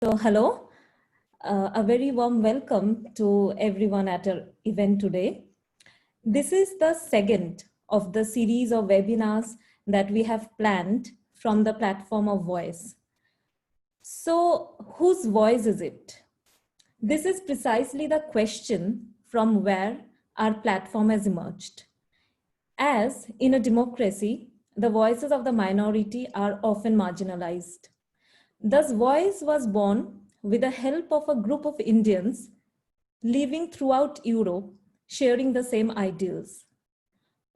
So hello, a very warm welcome to everyone at our event today. This is the second of the series of webinars that we have planned from the platform of voice. So whose voice is it? This is precisely the question from where our platform has emerged. As in a democracy, the voices of the minority are often marginalized. Thus, Voice was born with the help of a group of Indians living throughout Europe, sharing the same ideals.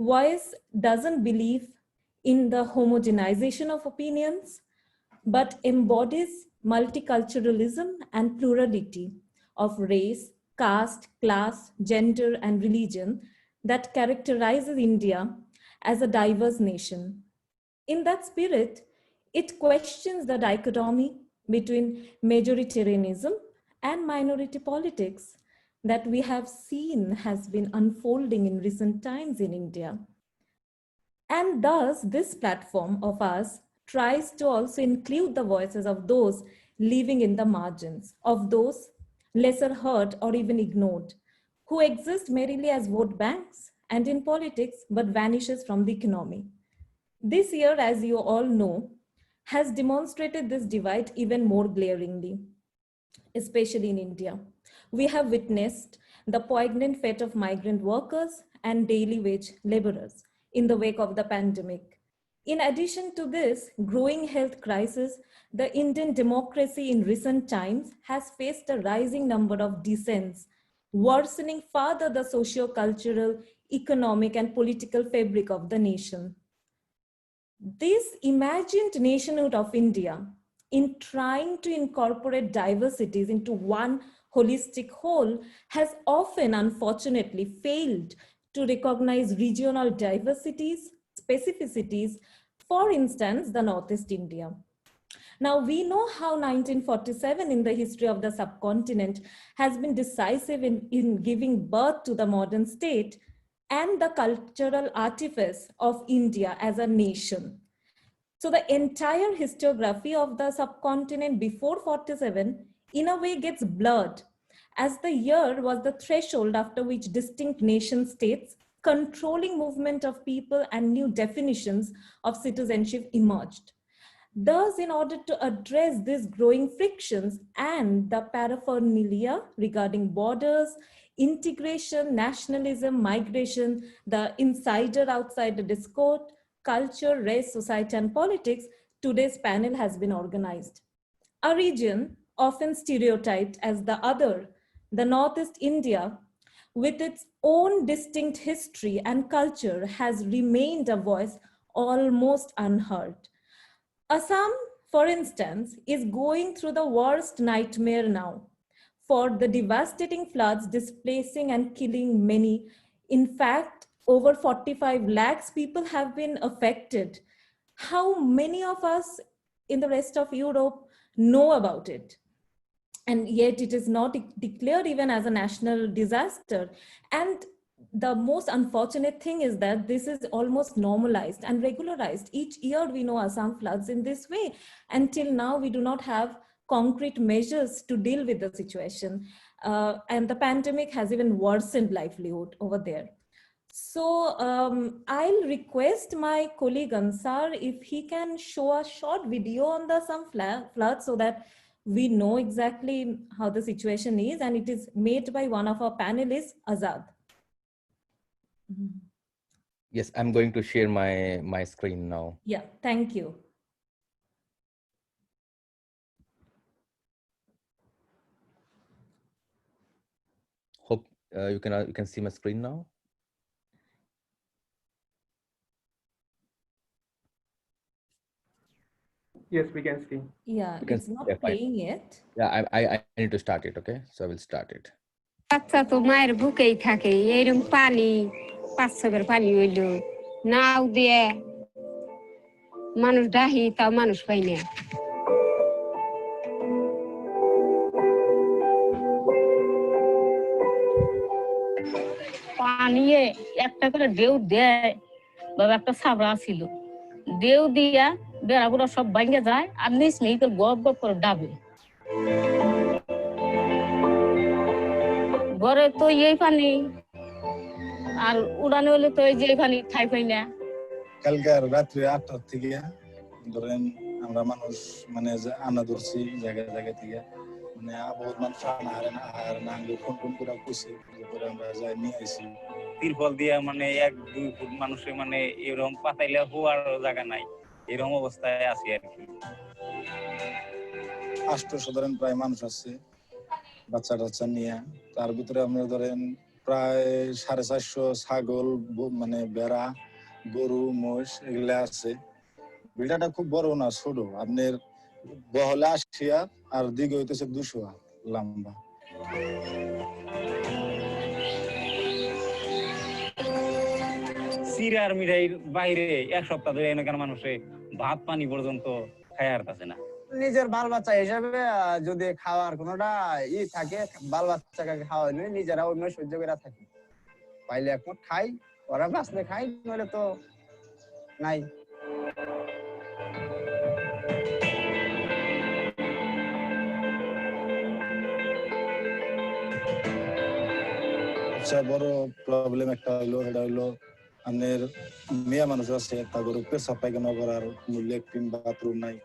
Voice doesn't believe in the homogenization of opinions, but embodies multiculturalism and plurality of race, caste, class, gender, and religion that characterizes India as a diverse nation. In that spirit, it questions the dichotomy between majoritarianism and minority politics that we have seen has been unfolding in recent times in India. And thus, this platform of ours tries to also include the voices of those living in the margins, of those lesser heard or even ignored, who exist merely as vote banks and in politics, but vanishes from the economy. This year, as you all know, has demonstrated this divide even more glaringly, especially in India. We have witnessed the poignant fate of migrant workers and daily wage laborers in the wake of the pandemic. In addition to this growing health crisis, the Indian democracy in recent times has faced a rising number of dissents, worsening further the socio-cultural, economic, and political fabric of the nation. This imagined nationhood of India, in trying to incorporate diversities into one holistic whole, has often, unfortunately, failed to recognize regional diversities, specificities, for instance, the Northeast India. Now, we know how 1947 in the history of the subcontinent has been decisive in giving birth to the modern state and the cultural artifice of India as a nation. So the entire historiography of the subcontinent before 47 in a way gets blurred, as the year was the threshold after which distinct nation states controlling movement of people and new definitions of citizenship emerged. Thus, in order to address these growing frictions and the paraphernalia regarding borders, integration, nationalism, migration, the insider-outsider discord, culture, race, society, and politics, today's panel has been organized. A region often stereotyped as the other, the Northeast India, with its own distinct history and culture, has remained a voice almost unheard. Assam, for instance, is going through the worst nightmare now for the devastating floods displacing and killing many. In fact, over 45 lakhs people have been affected. How many of us in the rest of Europe know about it? And yet it is not declared even as a national disaster. And the most unfortunate thing is that this is almost normalized and regularized. Each year we know Assam floods in this way. Until now, we do not have concrete measures to deal with the situation. And the pandemic has even worsened livelihood over there. So I'll request my colleague Ansar if he can show a short video on the Assam floods so that we know exactly how the situation is, and it is made by one of our panelists, Azad. Yes, I'm going to share my screen now. Yeah, thank you. Hope you can see my screen now. Yes, we can see. Yeah, it's not playing yet. Yeah, I need to start it. Okay, so I will start it. বাচ্চা তো মায়ের বুকেই থাকে এরকম পানি 5-6 পানি হইল নাও দিয়ে মানুষ ডাহি তাও মানুষ পাই না পানি একটা করে ঢেউ দেয় বাবা একটা ছাবড়া ছিল ঢেউ দিয়া বেড়াগুলো সব ভাঙে যায় আর নিচ নেই তো গপ গপ করে ডাবে ঘরে তো এই পানি আর উড়ানে হলে তো এই যে পানি ঠাই পাই না। কালকে রাত্রে 8টার থেকে ধরেন আমরা মানুষ মানে আনা ধরছি জায়গায় জায়গায় থেকে মানে বহুত মানুষ আহারে না ফোন ফোন করে কইছে পরে আমরা যাই নিয়ে আসি তিরপল দিয়া মানে 1-2 ফুট মানুষে মানে এরকম পাতাইলে হওয়ার জায়গা নাই এরকম অবস্থায় আছি আর কি। 800 ধরেন প্রায় মানুষ আছে বাচ্চা টাচ্চা নিয়ে তার ভিতরে আমরা ধরেন প্রায় 450 ছাগল মানে বেড়া গরু মোষ এগুলা আছে। বিলটা খুব বড় না ছোট আপনার বহলে 80 আর দিকে হইতেছে 200 লম্বা। সিরার মিঠাইর বাইরে 1 সপ্তাহ ধরে এখানকার মানুষে ভাত পানি পর্যন্ত খায় আর পাচ্ছে না। নিজের বাল বাচ্চা হিসাবে যদি খাওয়ার কোনোটা থাকে বাল বাচ্চাকে খাওয়াইলে নিজেরা অন্য সহ্য করে থাকি পাইলে এখন খাই ওরা বাঁচলে খাই নইলে তো নাই। সবচেয়ে বড় প্রবলেম একটা হইলো এটা হইলো আমাদের মেয়ে মানুষ আছে তাদের পেশাব পায়খানা করার ল্যাট্রিন বাথরুম নাই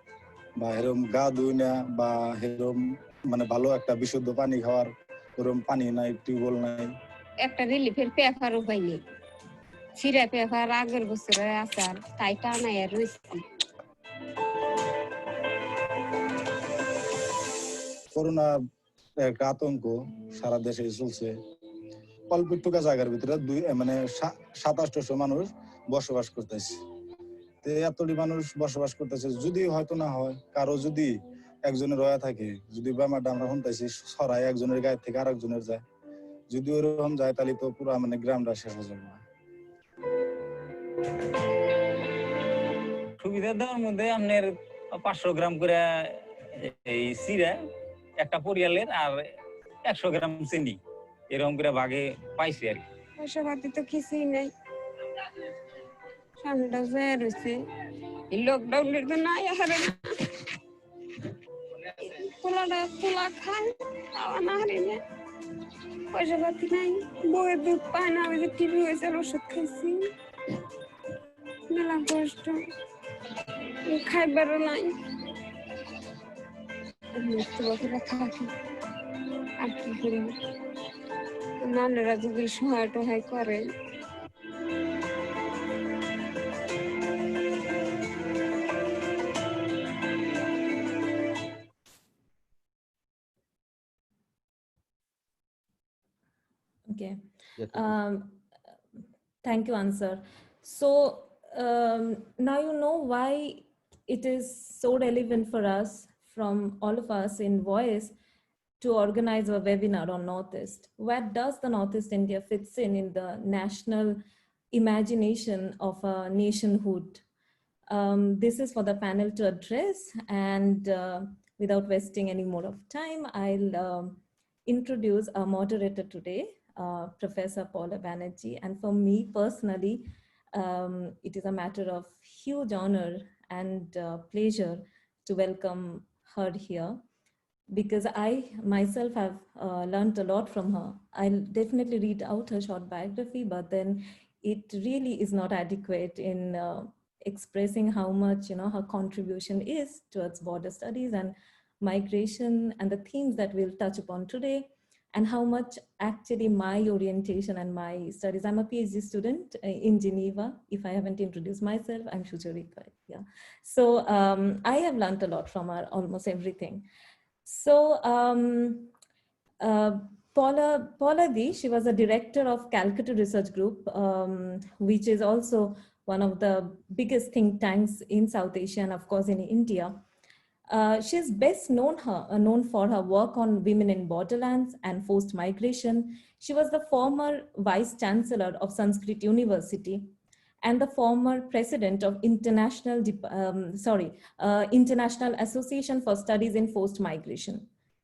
বা এরকম গা ধুই না বা এরকম মানে ভালো একটা বিশুদ্ধ পানি খাওয়ার এরকম পানি নাই টিউবওয়েল নাই। একটা রিলিফের পেপারও পাইনি সিরা পেপার আগের বছরে আসার তাই টানাই রয়েছে। করোনা একটা আতঙ্ক সারা দেশে চলছে অল্প একটু জায়গার ভিতরে মানে 700-800 মানুষ বসবাস করতেছে এতটি মানুষ বসবাস করতেছে যদি হয়তো না হয় কারো যদি একজনের রয়া থাকে যদি ব্যাপারটা আমরা শুনতেছি ছড়ায় একজনের গায়ে থেকে আরেকজনের যায় যদি ওরকম যায় তাহলে তো পুরো মানে গ্রামটা শেষ হয়ে যাবে। সুবিধা দেওয়ার মধ্যে আপনার 500 গ্রাম করে এই সিরা একটা পরিয়ালের আর 100 গ্রাম চিনি এরকম করে ভাগে পাইছি আর কি। পয়সা পাতি তো কিছুই নাই সামনেটা জয় রয়েছে এই লকডাউনের তো নাই হারে না পোলা খায় খাওয়া না হারে না পয়সা পাতি নাই বউয়ের দুধ পায় না ওই যে টিভি হয়েছে ওষুধ খাইছি মেলা কষ্ট খাইবারও নাই মৃত্যু বছরে থাকি আর কি করবো নানেরা যদি সহায় টহায় করে। Okay. Yeah, Thank you, Ansar. So now you know why it is so relevant for us, from all of us in Voice, to organize a webinar on Northeast. Where does the Northeast India fits in the national imagination of a nationhood? This is for the panel to address, and without wasting any more of time, I'll introduce our moderator today, Professor Paula Banerjee. And for me personally, it is a matter of huge honor and pleasure to welcome her here, because I myself have learned a lot from her. I'll definitely read out her short biography, but then it really is not adequate in expressing how much her contribution is towards border studies and migration and the themes that we'll touch upon today, and how much actually my orientation and my studies. I'm a PhD student in Geneva. If I haven't introduced myself, I'm Khongjirem. Yeah. So I have learned a lot from her, almost everything. So Paula Di, she was a director of Calcutta Research Group, which is also one of the biggest think tanks in South Asia and of course in India. She's best known for her work on women in borderlands and forced migration. She was the former vice chancellor of Sanskrit University and the former president of International Association for Studies in Forced Migration.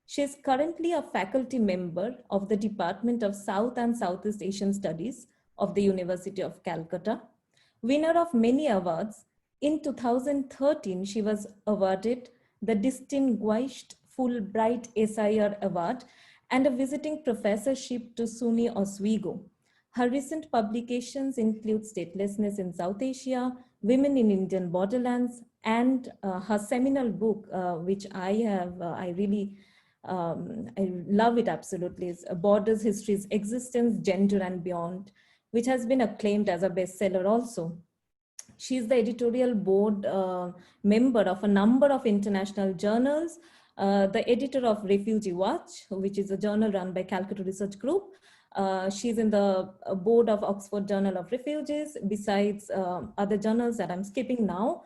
She is currently a faculty member of the Department of South and Southeast Asian Studies of the University of Calcutta. Winner of many awards, in 2013, she was awarded the Distinguished Fulbright SIR Award and a visiting professorship to SUNY Oswego. Her recent publications include Statelessness in South Asia, Women in Indian Borderlands, and her seminal book, which I really I love it absolutely, is Borders, Histories, Existence, Gender and Beyond, which has been acclaimed as a bestseller also. She is the editorial board member of a number of international journals, the editor of Refugee Watch, which is a journal run by Calcutta Research Group. She's in the board of Oxford Journal of Refugees, besides other journals that I'm skipping now.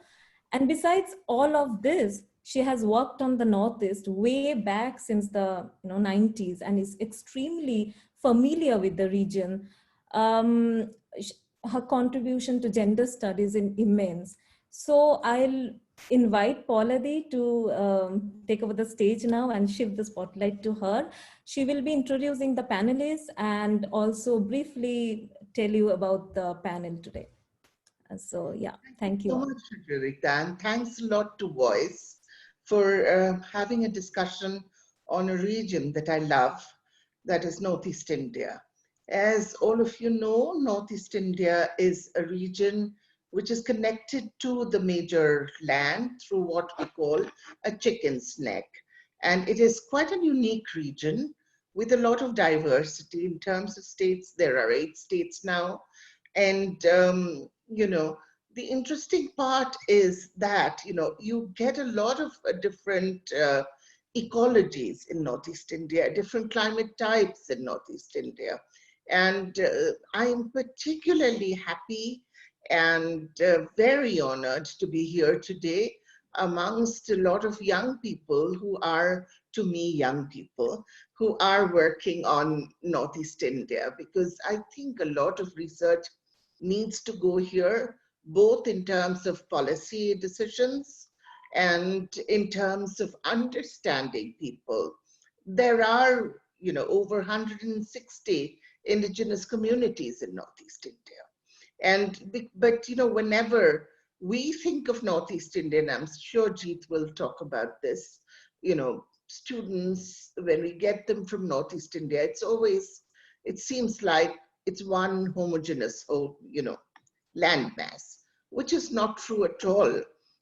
And besides all of this, she has worked on the Northeast way back since the 90s and is extremely familiar with the region. Her contribution to gender studies is immense. So I'll invite Pauladi to take over the stage now and shift the spotlight to her. She will be introducing the panelists and also briefly tell you about the panel today. So yeah, thank you. So much, Rita, and thanks a lot to Voice for having a discussion on a region that I love, that is Northeast India. As all of you know, Northeast India is a region which is connected to the major land through what we call a chicken's neck. And it is quite a unique region with a lot of diversity in terms of states. There are 8 states now. And, the interesting part is that, you get a lot of different ecologies in Northeast India, different climate types in Northeast India. And I'm particularly happy and very honored to be here today amongst a lot of young people who are, to me, young people who are working on Northeast India, because I think a lot of research needs to go here, both in terms of policy decisions and in terms of understanding people. There are, over 160 indigenous communities in Northeast India. But whenever we think of Northeast India, and I'm sure Jeet will talk about this, students, when we get them from Northeast India, it seems like it's one homogeneous whole, landmass, which is not true at all.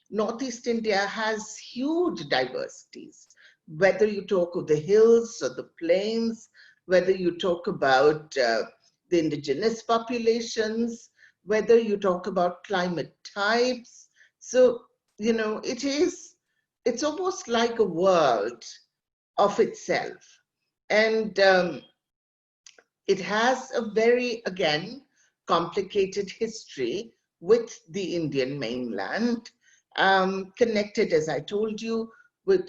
Northeast India has huge diversities, whether you talk of the hills or the plains, whether you talk about the indigenous populations, whether you talk about climate types. So, it's almost like a world of itself. And it has a very, again, complicated history with the Indian mainland, connected, as I told you,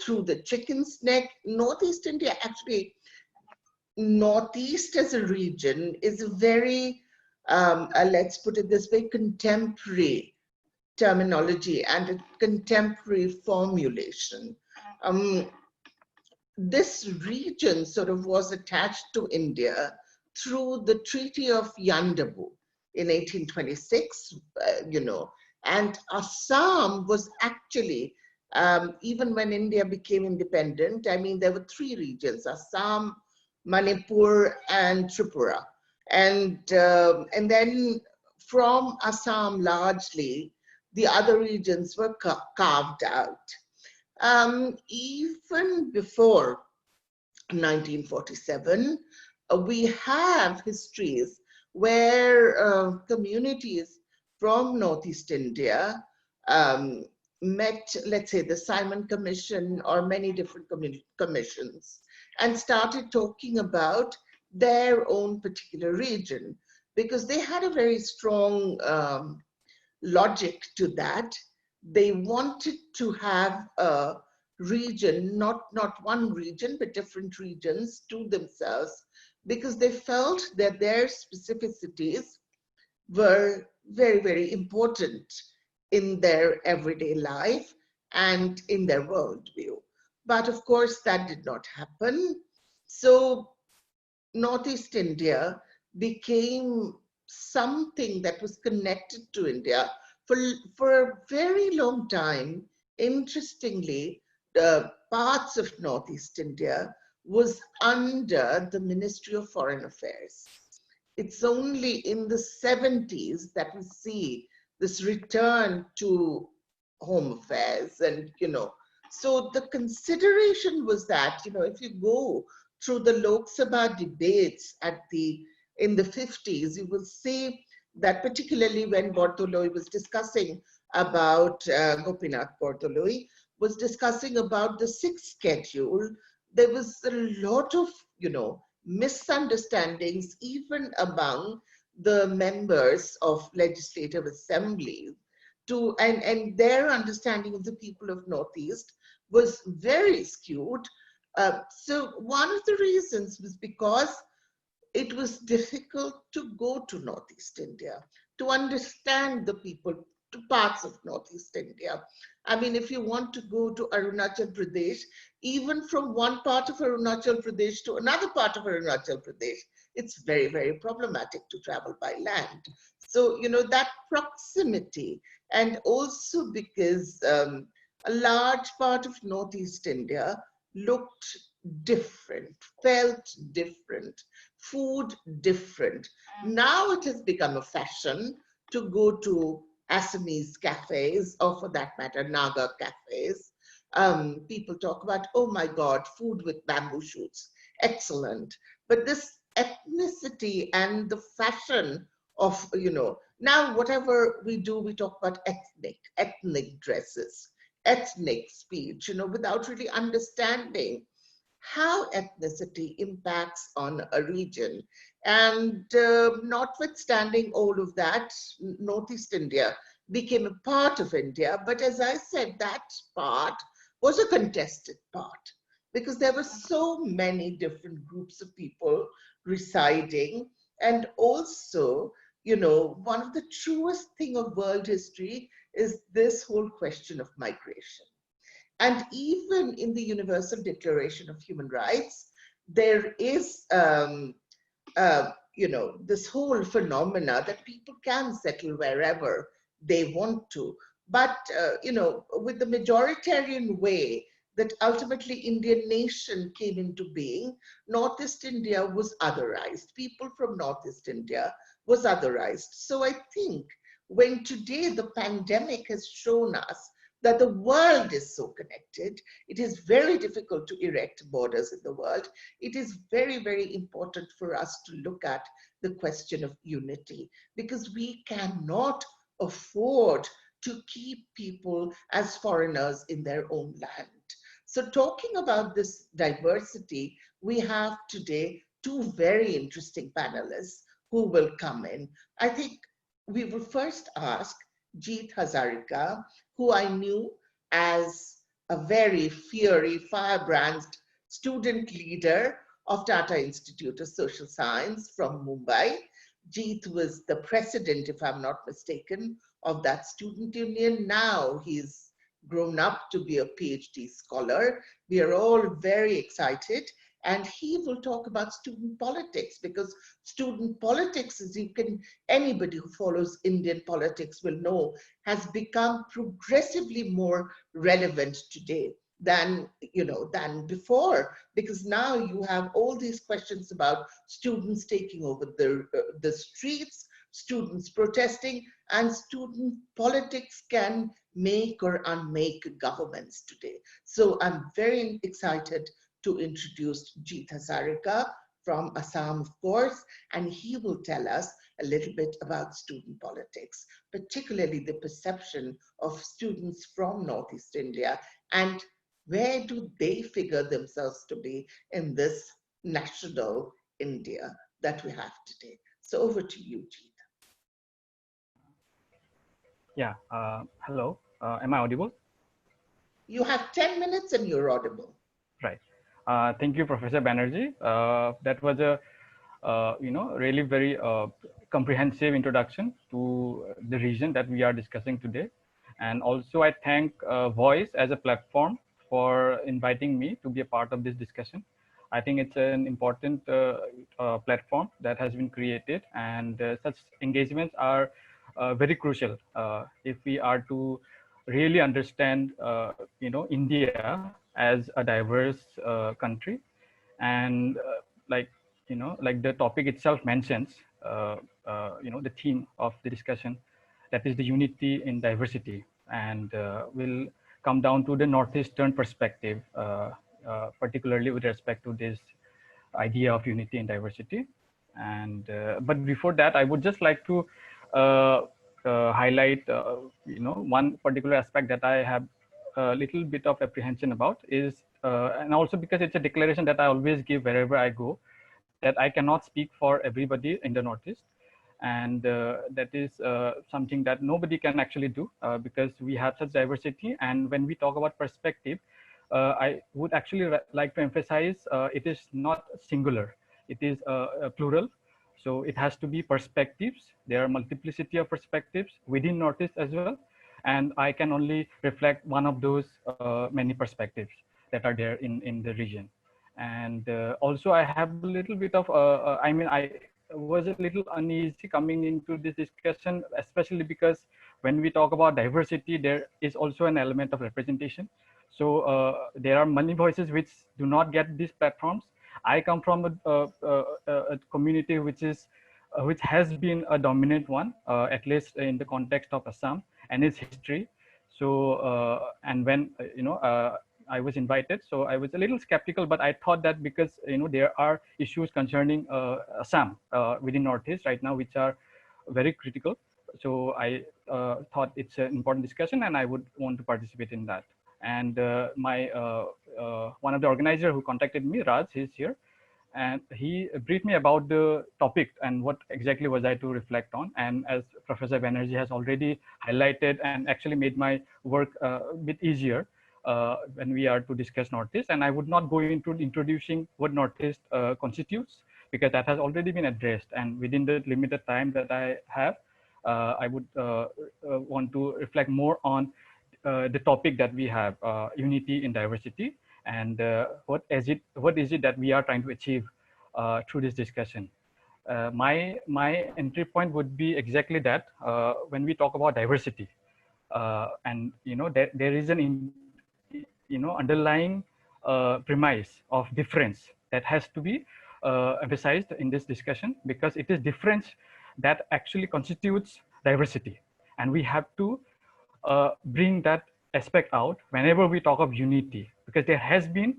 through the chicken's neck. Northeast India, actually, Northeast as a region is a very, let's put it this way, contemporary terminology and a contemporary formulation. This region sort of was attached to India through the Treaty of Yandabu in 1826, and Assam was actually, even when India became independent, I mean, there were 3 regions, Assam, Manipur, and Tripura. And then from Assam, largely, the other regions were carved out. Even before 1947, we have histories where communities from Northeast India met, let's say, the Simon Commission or many different commissions, and started talking about their own particular region, because they had a very strong logic to that. They wanted to have a region, not one region, but different regions to themselves, because they felt that their specificities were very, very important in their everyday life and in their worldview. But of course, that did not happen. So Northeast India became something that was connected to India for a very long time. Interestingly, parts of Northeast India was under the Ministry of Foreign Affairs. It's only in the 70s that we see this return to home affairs. And, so the consideration was that, if you go through the Lok Sabha debates in the 50s, you will see that particularly when Bordoloi was discussing about, Gopinath Bordoloi was discussing about the 6th schedule, there was a lot of, misunderstandings even among the members of legislative assemblies and their understanding of the people of Northeast was very skewed. So one of the reasons was because it was difficult to go to Northeast India, to understand the people, to parts of Northeast India. I mean, if you want to go to Arunachal Pradesh, even from one part of Arunachal Pradesh to another part of Arunachal Pradesh, it's very, very problematic to travel by land. So, that proximity, and also because a large part of Northeast India looked different, felt different, food different. Now it has become a fashion to go to Assamese cafes, or for that matter, Naga cafes. People talk about, oh my God, food with bamboo shoots, excellent. But this ethnicity and the fashion of, now whatever we do, we talk about ethnic dresses, ethnic speech, without really understanding how ethnicity impacts on a region. And notwithstanding all of that, Northeast India became a part of India. But as I said, that part was a contested part because there were so many different groups of people residing. And also, one of the truest thing of world history is this whole question of migration. And even in the Universal Declaration of Human Rights, there is, this whole phenomena that people can settle wherever they want to. But, with the majoritarian way that ultimately Indian nation came into being, Northeast India was otherized. People from Northeast India was otherized. So I think when today the pandemic has shown us that the world is so connected, it is very difficult to erect borders in the world. It is very, very important for us to look at the question of unity, because we cannot afford to keep people as foreigners in their own land. So talking about this diversity, we have today two very interesting panelists who will come in. I think we will first ask Jeet Hazarika, who I knew as a very fiery, firebrand student leader of Tata Institute of Social Science from Mumbai. Jeet was the president, if I'm not mistaken, of that student union. Now he's grown up to be a PhD scholar. We are all very excited. And he will talk about student politics, because student politics, as anybody who follows Indian politics will know, has become progressively more relevant today than before, because now you have all these questions about students taking over the streets, students protesting, and student politics can make or unmake governments today. So I'm very excited to introduce Jeet Hazarika from Assam, of course, and he will tell us a little bit about student politics, particularly the perception of students from Northeast India, and where do they figure themselves to be in this national India that we have today. So over to you, Jeet. Yeah, hello, am I audible? You have 10 minutes and you're audible. Right. Thank you, Professor Banerjee. That was a, really very comprehensive introduction to the region that we are discussing today. And also I thank Voice as a platform for inviting me to be a part of this discussion. I think it's an important platform that has been created, and such engagements are very crucial if we are to really understand, India as a diverse country. And like, like the topic itself mentions, the theme of the discussion, that is the unity in diversity, and will come down to the Northeastern perspective, particularly with respect to this idea of unity and diversity. And but before that, I would just like to highlight, one particular aspect that I have a little bit of apprehension about is, and also because it's a declaration that I always give wherever I go, that I cannot speak for everybody in the Northeast. And that is something that nobody can actually do, because we have such diversity. And when we talk about perspective, I would actually like to emphasize, it is not singular, it is plural. So it has to be perspectives. There are multiplicity of perspectives within Northeast as well. And I can only reflect one of those many perspectives that are there in the region. And also I have a little bit of, I was a little uneasy coming into this discussion, especially because when we talk about diversity, there is also an element of representation. So there are many voices which do not get these platforms. I come from a community which has been a dominant one, at least in the context of Assam and its history. So and when I was invited, so I was a little skeptical, but I thought that because there are issues concerning Assam within Northeast right now, which are very critical. So I thought it's an important discussion, and I would want to participate in that. And my one of the organizers who contacted me, Raj, he's here, and he briefed me about the topic and what exactly was I to reflect on. And as Professor Banerjee has already highlighted and actually made my work a bit easier when we are to discuss Northeast. And I would not go into introducing what Northeast constitutes, because that has already been addressed. And within the limited time that I have, I would want to reflect more on the topic that we have, unity in diversity, and what is it that we are trying to achieve through this discussion. My entry point would be exactly that. When we talk about diversity, and there is an underlying premise of difference that has to be emphasized in this discussion, because it is difference that actually constitutes diversity, and we have to bring that aspect out whenever we talk of unity, because there has been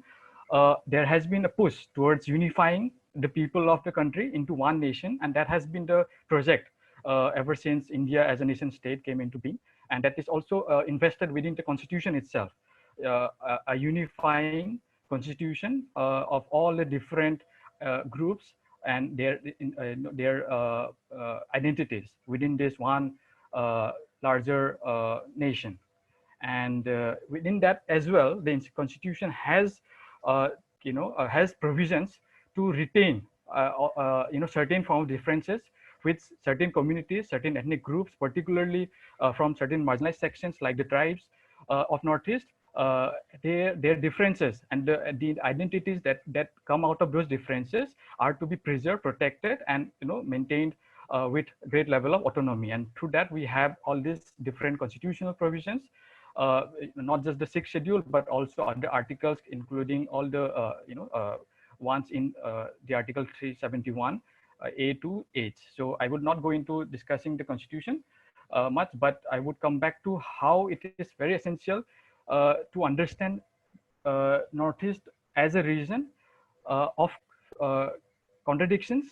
a push towards unifying the people of the country into one nation, and that has been the project ever since India as a nation state came into being, and that is also invested within the constitution itself, a unifying constitution of all the different groups and their identities within this one larger nation. And within that as well, the constitution has has provisions to retain certain form of differences with certain communities, certain ethnic groups, particularly from certain marginalized sections like the tribes of Northeast. Their differences and the identities that come out of those differences are to be preserved, protected, and maintained with great level of autonomy. And through that, we have all these different constitutional provisions, not just the sixth schedule, but also other articles, including all the ones in the Article 371 A to H. So I would not go into discussing the constitution much, but I would come back to how it is very essential to understand Northeast as a region of contradictions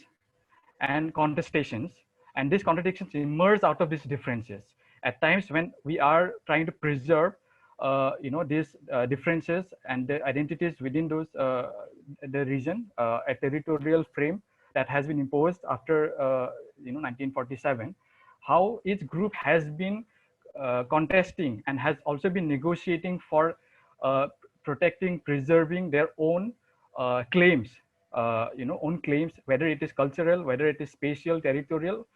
and contestations, and these contradictions emerge out of these differences. At times when we are trying to preserve these differences and the identities within those the region, a territorial frame that has been imposed after 1947, how each group has been contesting and has also been negotiating for protecting, preserving their own claims, own claims, whether it is cultural, whether it is spatial, territorial,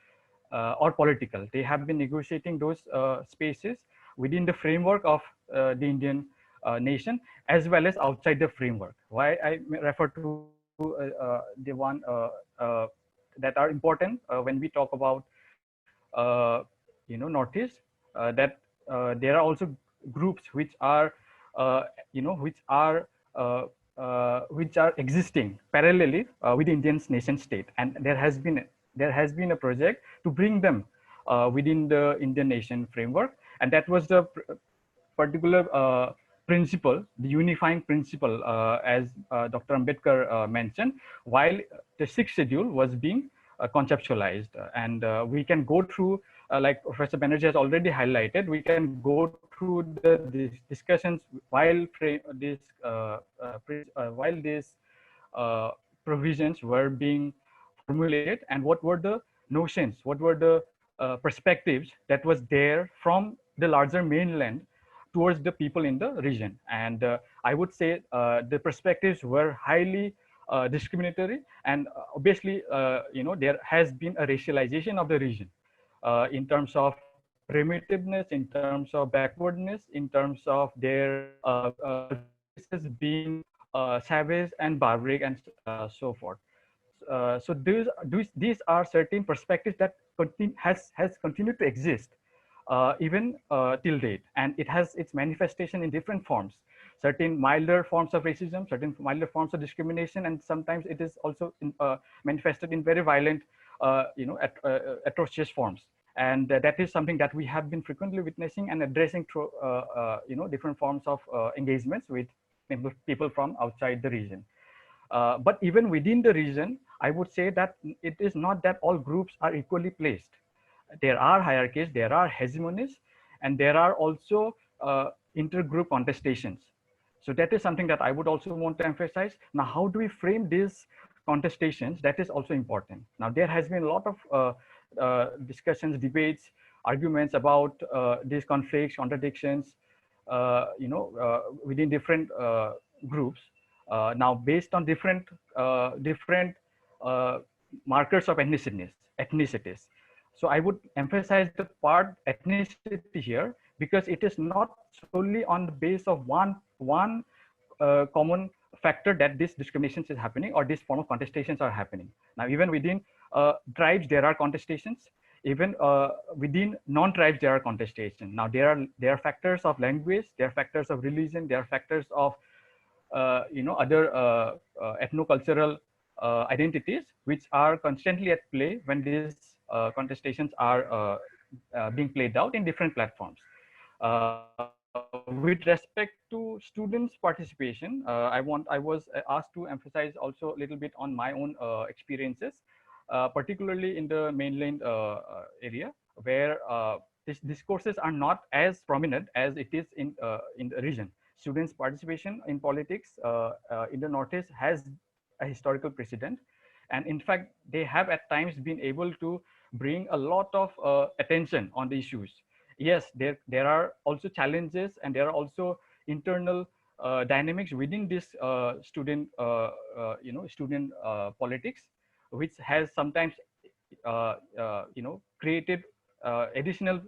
or political. They have been negotiating those spaces within the framework of the Indian nation, as well as outside the framework. Why I refer to the one that are important when we talk about Northeast, that there are also groups which are which are existing parallelly with the Indian nation state, and there has been a project to bring them within the Indian nation framework, and that was the particular principle, the unifying principle, as Dr. Ambedkar mentioned, while the sixth schedule was being conceptualized. And we can go through, like Professor Banerjee has already highlighted, we can go through the discussions while these provisions were being formulated, and what were the notions, what were the perspectives that was there from the larger mainland towards the people in the region. And I would say the perspectives were highly discriminatory, and obviously, there has been a racialization of the region in terms of primitiveness, in terms of backwardness, in terms of their practices being savage and barbaric, and so forth. So these are certain perspectives that has continued to exist even till date, and it has its manifestation in different forms. Certain milder forms of racism, certain milder forms of discrimination, and sometimes it is also manifested in very violent, atrocious forms. And that is something that we have been frequently witnessing and addressing through different forms of engagements with people from outside the region. But even within the region, I would say that it is not that all groups are equally placed. There are hierarchies, there are hegemonies, and there are also intergroup contestations. So that is something that I would also want to emphasize. Now, how do we frame these contestations? That is also important. Now, there has been a lot of discussions, debates, arguments about these conflicts, contradictions, within different groups. Now, based on different markers of ethnicities. So I would emphasize the part ethnicity here, because it is not solely on the base of one common factor that this discrimination is happening, or this form of contestations are happening. Now, even within tribes, there are contestations. Even within non-tribes, there are contestations. Now, there are factors of language, there are factors of religion, there are factors of other ethno-cultural identities, which are constantly at play when these contestations are being played out in different platforms. With respect to students' participation, I was asked to emphasize also a little bit on my own experiences, particularly in the mainland area, where these discourses are not as prominent as it is in the region. Students' participation in politics in the Northeast has a historical precedent. And in fact, they have at times been able to bring a lot of attention on the issues. Yes, there are also challenges, and there are also internal dynamics within this student politics, which has sometimes created additional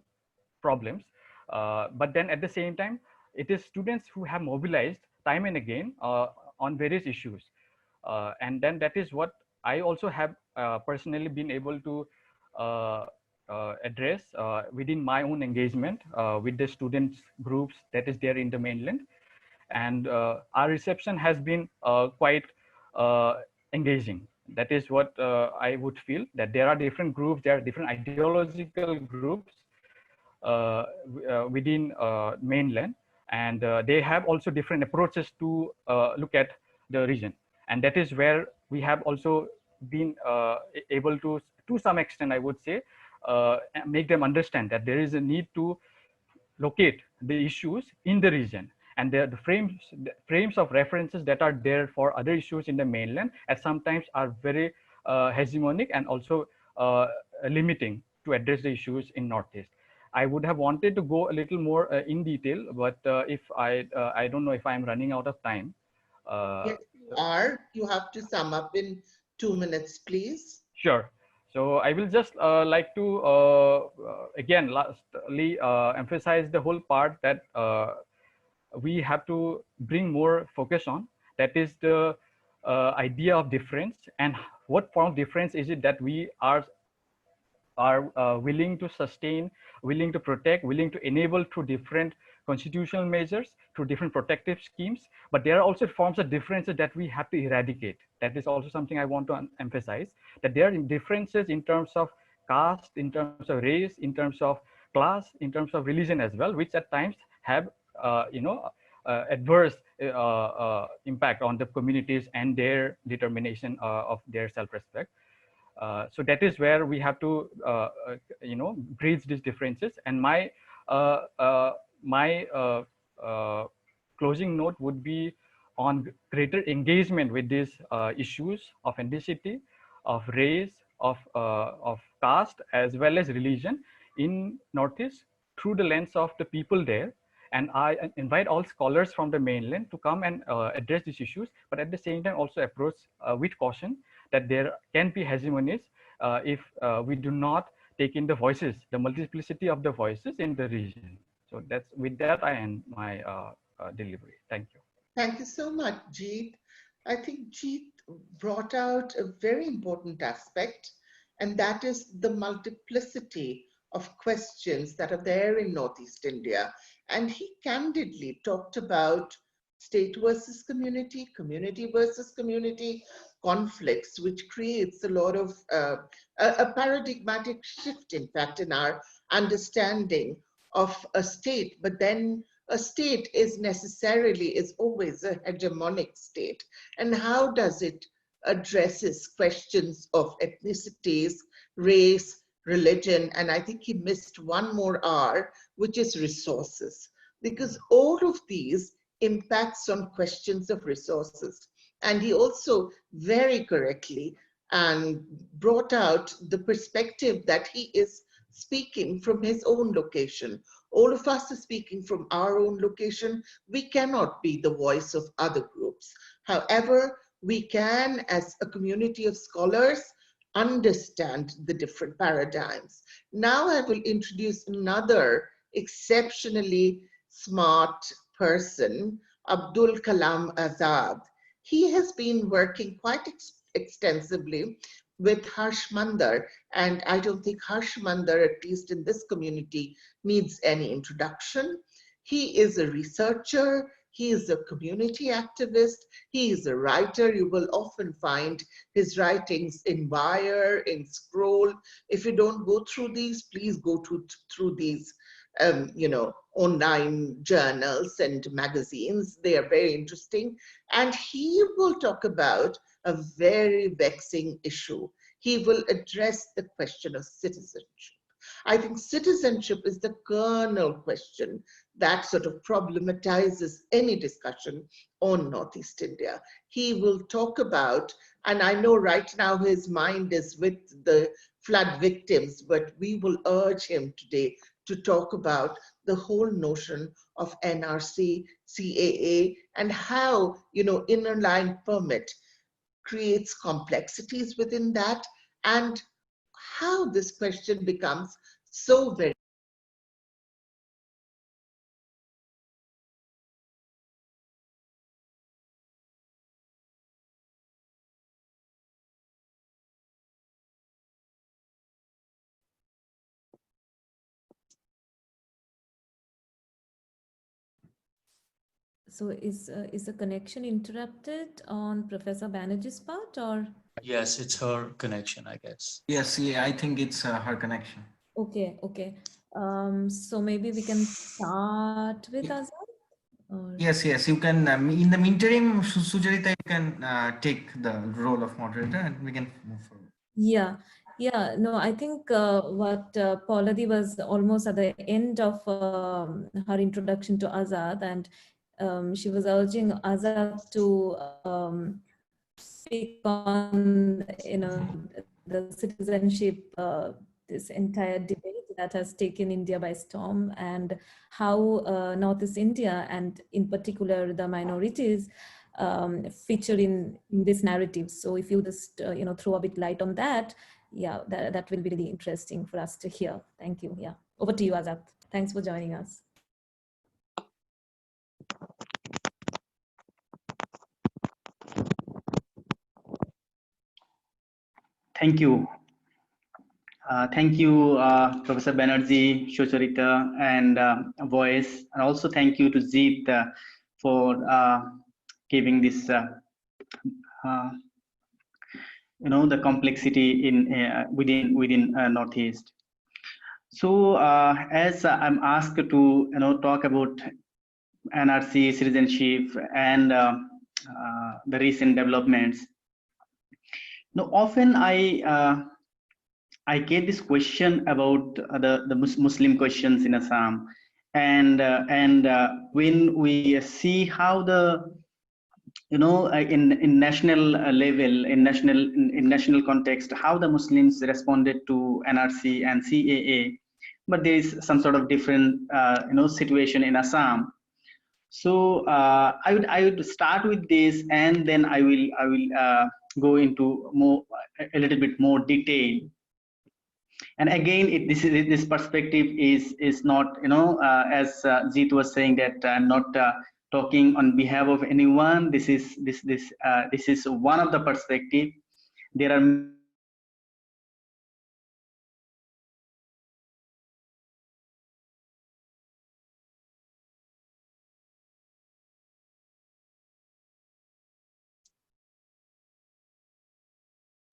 problems. But then at the same time, it is students who have mobilized time and again on various issues. And then that is what I also have personally been able to address within my own engagement with the students groups that is there in the mainland. And our reception has been quite engaging. That is what I would feel, that there are different groups, there are different ideological groups within mainland, and they have also different approaches to look at the region. And that is where we have also been able to some extent, I would say, make them understand that there is a need to locate the issues in the region, and the frames of references that are there for other issues in the mainland at sometimes are very hegemonic and also limiting to address the issues in Northeast. I would have wanted to go a little more in detail, but if I don't know if I'm running out of time. Yes, you are. You have to sum up in 2 minutes, please. Sure. So I will just like to again lastly emphasize the whole part that we have to bring more focus on. That is the idea of difference, and what form of difference is it that we are willing to sustain, willing to protect, willing to enable through different constitutional measures, through different protective schemes, but there are also forms of differences that we have to eradicate. That is also something I want to emphasize, that there are differences in terms of caste, in terms of race, in terms of class, in terms of religion as well, which at times have adverse impact on the communities and their determination of their self-respect. So that is where we have to bridge these differences. And my closing note would be on greater engagement with these issues of ethnicity, of race, of caste, as well as religion in Northeast through the lens of the people there. And I invite all scholars from the mainland to come and address these issues, but at the same time also approach with caution that there can be hegemonies if we do not take in the voices, the multiplicity of the voices in the region. So that's, with that I end my delivery. Thank you. Thank you so much, Jeet. I think Jeet brought out a very important aspect, and that is the multiplicity of questions that are there in Northeast India. And he candidly talked about state versus community, community versus community conflicts, which creates a lot of a paradigmatic shift, in fact, in our understanding of a state. But then a state is always a hegemonic state. And how does it addresses questions of ethnicities, race, religion, and I think he missed one more R, which is resources, because all of these impacts on questions of resources. And he also very correctly brought out the perspective that he is speaking from his own location. All of us are speaking from our own location. We cannot be the voice of other groups. However, we can, as a community of scholars, understand the different paradigms. Now I will introduce another exceptionally smart person, Abdul Kalam Azad. He has been working quite extensively with Harsh Mandar, and I don't think Harsh Mandar, at least in this community, needs any introduction. He is a researcher, he is a community activist, he is a writer. You will often find his writings in Wire, in Scroll. If you don't go through these, please go through these online journals and magazines. They are very interesting. And he will talk about a very vexing issue. He will address the question of citizenship. I think citizenship is the kernel question that sort of problematizes any discussion on Northeast India. He will talk about, and I know right now his mind is with the flood victims, but we will urge him today to talk about the whole notion of NRC, CAA, and how, inner line permit creates complexities within that, and how this question becomes so very So is the connection interrupted on Professor Banerjee's part, or? Yes, it's her connection, I guess. Yes, yeah, I think it's her connection. Okay. So maybe we can start with Azad? Or? Yes, you can. In the interim, Sujarita, you can take the role of moderator and we can move forward. Yeah. No, I think what Pauladi was almost at the end of her introduction to Azad, and she was urging Azad to speak on, the citizenship, this entire debate that has taken India by storm, and how Northeast India, and in particular the minorities, feature in this narrative. So if you just throw a bit light on that, that will be really interesting for us to hear. Thank you. Yeah, over to you, Azad. Thanks for joining us. Thank you. Thank you, Professor Banerjee, Sucharita, and Voice, and also thank you to Jeet for giving this, the complexity in within Northeast. So, as I'm asked to talk about NRC citizenship and the recent developments, often I get this question about the Muslim questions in Assam, and when we see how the in national level, in national context, how the Muslims responded to NRC and CAA, but there is some sort of different situation in Assam. So I would start with this, and then I will go into a little bit more detail. And again, this perspective is not as Jeet was saying, that I'm not talking on behalf of anyone. This is one of the perspective. There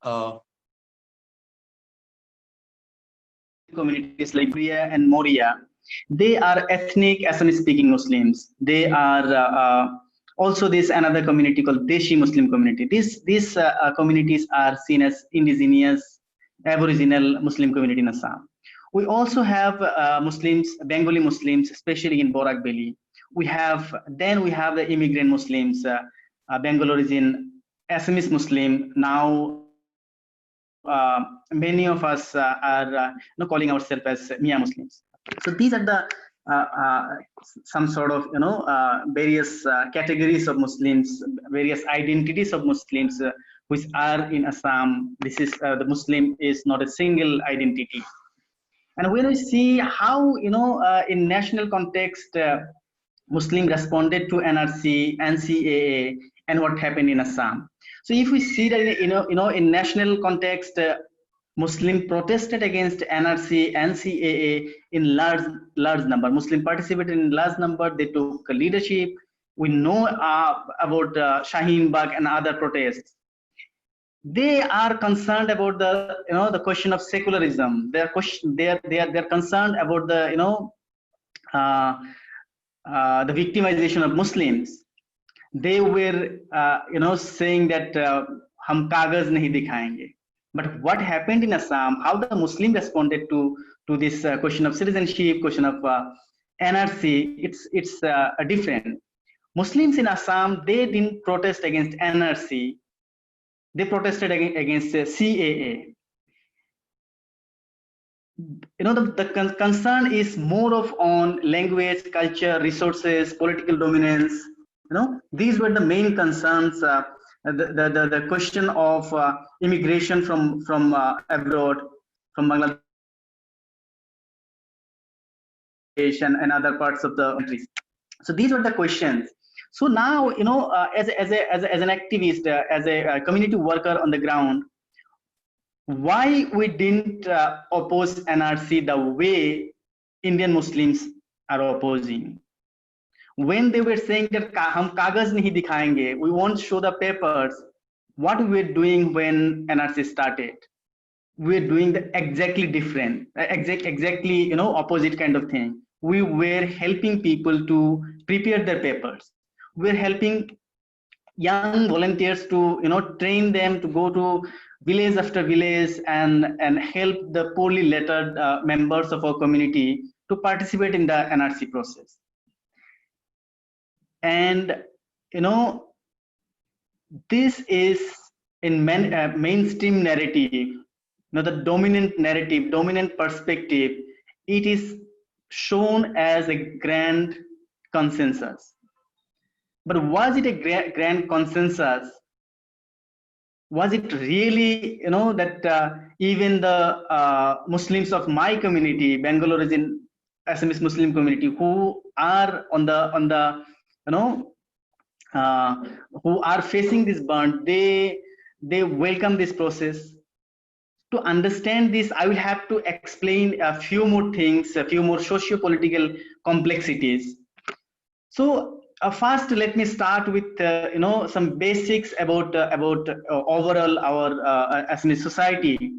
are communities like Priya and Moria. They are ethnic Assamese-speaking Muslims. They are also this another community called Deshi Muslim community. These communities are seen as indigenous, aboriginal Muslim community in Assam. We also have Muslims, Bengali Muslims, especially in Borak Valley. We have the immigrant Muslims, Bengal origin, Assamese Muslim. Now many of us are calling ourselves as Mia Muslims. So these are the some sort of various categories of Muslims, various identities of Muslims which are in Assam. This is the Muslim is not a single identity. And when we see how in national context Muslim responded to NRC and CAA and what happened in Assam. So if we see that in national context, Muslim protested against NRC and CAA in large number. Muslim participated in large number. They took leadership. We know about Shaheen Bagh and other protests. They are concerned about the question of secularism. They're concerned about the the victimization of Muslims. They were saying that hum kagaz nahi dikhayenge. But what happened in Assam, how the Muslim responded to this question of citizenship, question of NRC, it's different. Muslims in Assam, they didn't protest against NRC, they protested against CAA. The concern is more of on language, culture, resources, political dominance. These were the main concerns. The question of immigration from abroad, from Bangladesh and other parts of the countries. So these were the questions. So now, as an activist, as a community worker on the ground, why we didn't oppose NRC the way Indian Muslims are opposing? When they were saying that hum kagaz nahi dikhayenge, we won't show the papers, what we were doing when NRC started? We were doing the exactly different, exactly opposite kind of thing. We were helping people to prepare their papers. We're helping young volunteers to train them to go to village after village and help the poorly lettered members of our community to participate in the NRC process. And this is in mainstream narrative, the dominant narrative, dominant perspective, it is shown as a grand consensus. But was it a grand consensus? Was it really, that even the Muslims of my community, Bengal origin, Assamese Muslim community, who are on the who are facing this burn, they welcome this process. to understand this, I will have to explain a few more things, a few more socio-political complexities. So first, let me start with some basics about overall our Assamese society.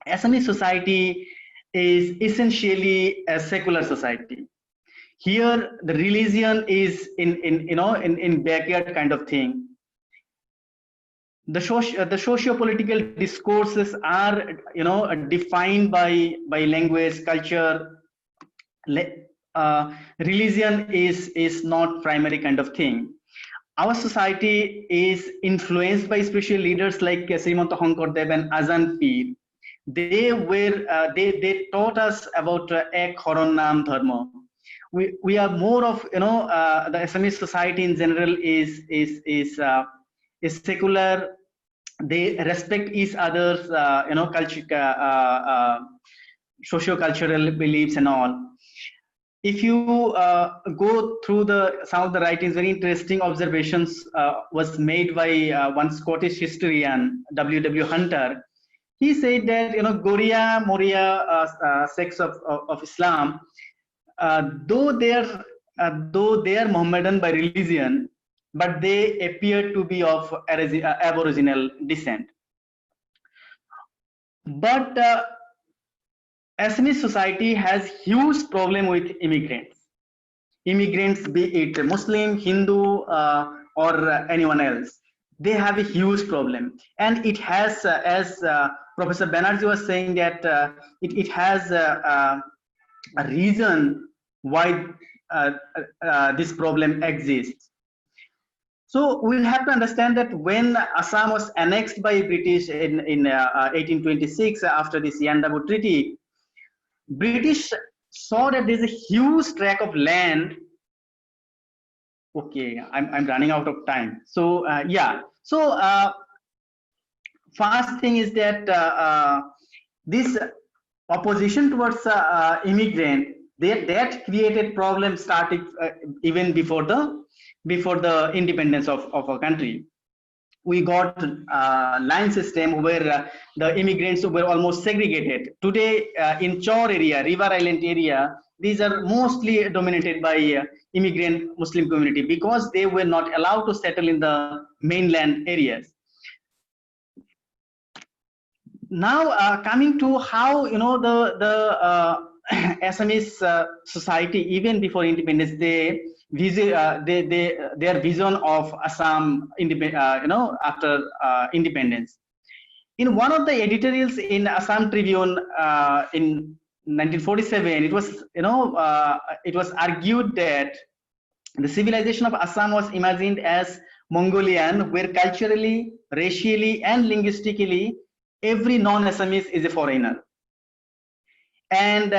Assamese society is essentially a secular society. Here, the religion is in backyard kind of thing. The socio-political discourses are defined by language, culture. Religion is not primary kind of thing. Our society is influenced by spiritual leaders like Srimanta Shankardeva and Ajahn Peer. They taught us about Ek Haran Nam Dharma. We are more of the Assamese society in general is secular. They respect each other's socio-cultural beliefs and all. If you go through some of the writings, very interesting observations was made by one Scottish historian, W. Hunter. He said that Goria Moria sects of Islam, though they are Mohammedan by religion, but they appear to be of Aboriginal descent. But Assamese society has huge problem with immigrants. Immigrants, be it Muslim, Hindu, or anyone else, they have a huge problem. And it has, as Professor Banerjee was saying, that it has a reason why this problem exists. So we'll have to understand that when Assam was annexed by British in 1826 after this Yandabu Treaty, British saw that there's a huge tract of land. Okay, I'm running out of time. So yeah, so first thing is that this opposition towards immigrant, that created problems starting even before the independence of our country. We got line system where the immigrants were almost segregated. Today in Chor area, River Island area, these are mostly dominated by immigrant Muslim community because they were not allowed to settle in the mainland areas. Now coming to how the Assamese society, even before independence, their vision of Assam after independence. In one of the editorials in Assam Tribune in 1947, it was argued that the civilization of Assam was imagined as Mongolian, where culturally, racially, and linguistically every non-Assamese is a foreigner. And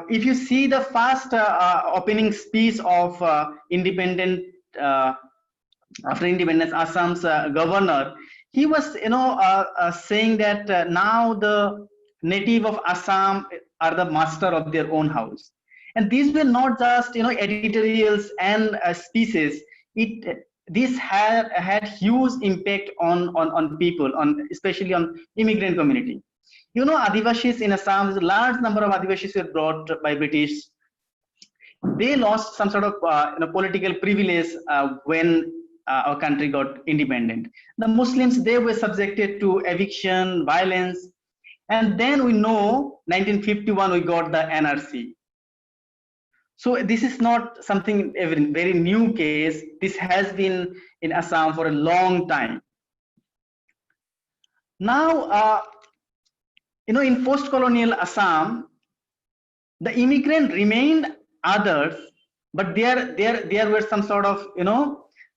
if you see the first opening speech of independent after independence, Assam's governor, he was saying that now the native of Assam are the master of their own house. And these were not just editorials and speeches. This had huge impact on people, especially on immigrant community. Adivashis in Assam, a large number of Adivashis were brought by British. They lost some sort of political privilege when our country got independent. The Muslims, they were subjected to eviction, violence, and then we know 1951 we got the NRC. So this is not something very new case. This has been in Assam for a long time. Now, in post-colonial Assam, the immigrant remained others, but there were some sort of,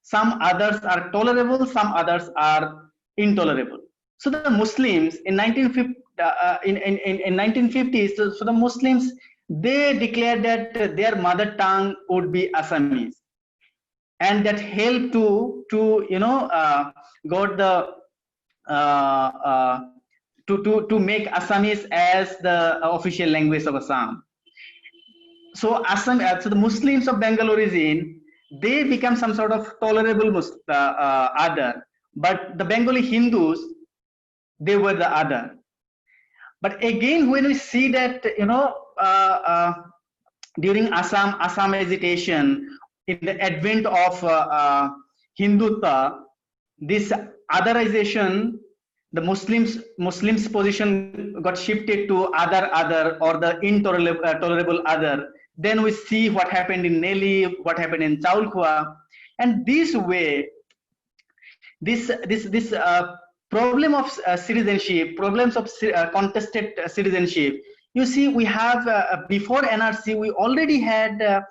some others are tolerable, some others are intolerable. So the Muslims in 1950s, so the Muslims, they declared that their mother tongue would be Assamese, and that helped to got the to make Assamese as the official language of Assam. So so the Muslims of Bengal origin, they become some sort of tolerable other, but the Bengali Hindus, they were the other. But again, when we see that, during Assam agitation, in the advent of Hindutva, this otherization, the Muslims position got shifted to other or the intolerable other. Then we see what happened in Nelly, what happened in Chaulkhua, and this way, this problem of citizenship, problems of contested citizenship. You see, we have before NRC, we already had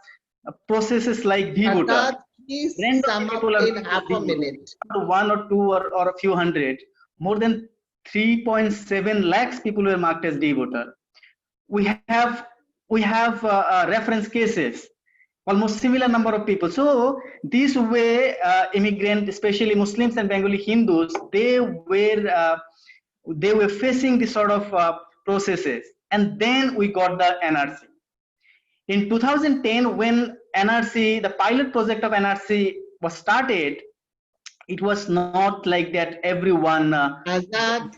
processes like D-voter. Please sum up in half a minute. One or two or a few hundred. More than 3.7 lakhs people were marked as D-voter. We have reference cases, almost similar number of people. So this way, immigrant, especially Muslims and Bengali Hindus, they were facing this sort of processes. And then we got the NRC. In 2010, when NRC, the pilot project of NRC was started, it was not like that everyone and accepted.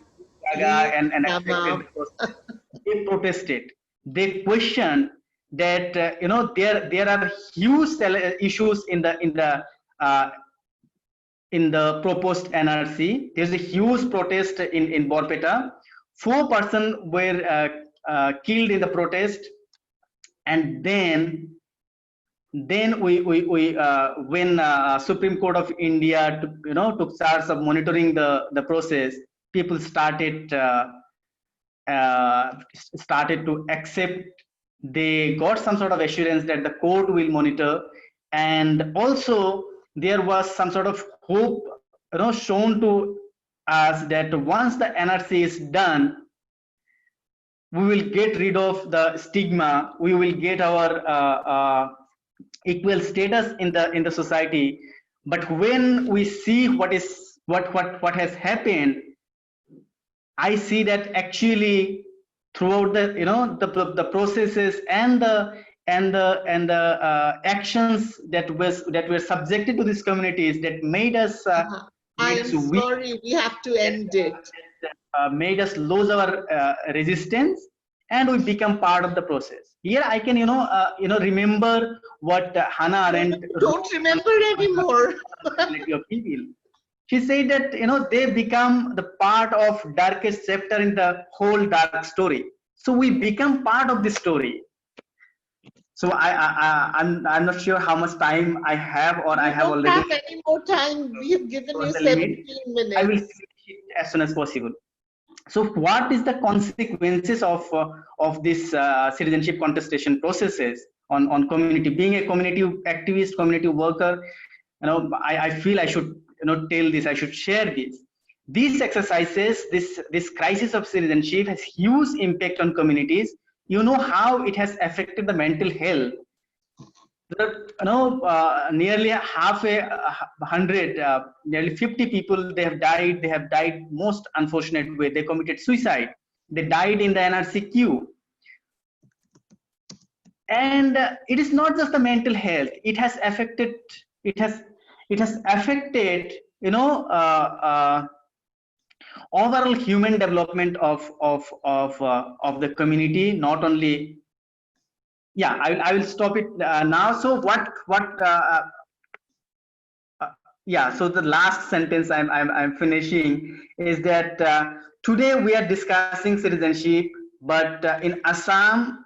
They protested. They questioned that there are huge issues in the proposed NRC. There's a huge protest in Borpeta. 4 persons were killed in the protest, and then when Supreme Court of India took charge of monitoring the process, people started to accept. They got some sort of assurance that the court will monitor, and also there was some sort of hope shown to us that once the NRC is done, we will get rid of the stigma, we will get our equal status in the society. But when we see what has happened, I see that actually throughout the processes and the actions that were subjected to these communities that made us I'm sorry, we have to end it. Made us lose our resistance, and we become part of the process. Here I can remember what Hannah Arendt don't remember anymore. She said that they become the part of darkest chapter in the whole dark story. So we become part of the story. So I'm not sure how much time I have, or I have already. Don't have any more time. We've given you 17 minutes. I will finish it as soon as possible. So what is the consequences of this citizenship contestation processes on community? Being a community activist, community worker, I feel I should tell this, I should share this. These exercises, this crisis of citizenship has huge impact on communities. You know how it has affected the mental health. Nearly nearly 50 people, they have died most unfortunate way. They committed suicide. They died in the NRC queue. And it is not just the mental health. It has affected. Overall human development of the community. Not only. Yeah, I will stop it now. So so the last sentence I'm finishing is that today we are discussing citizenship, but in Assam,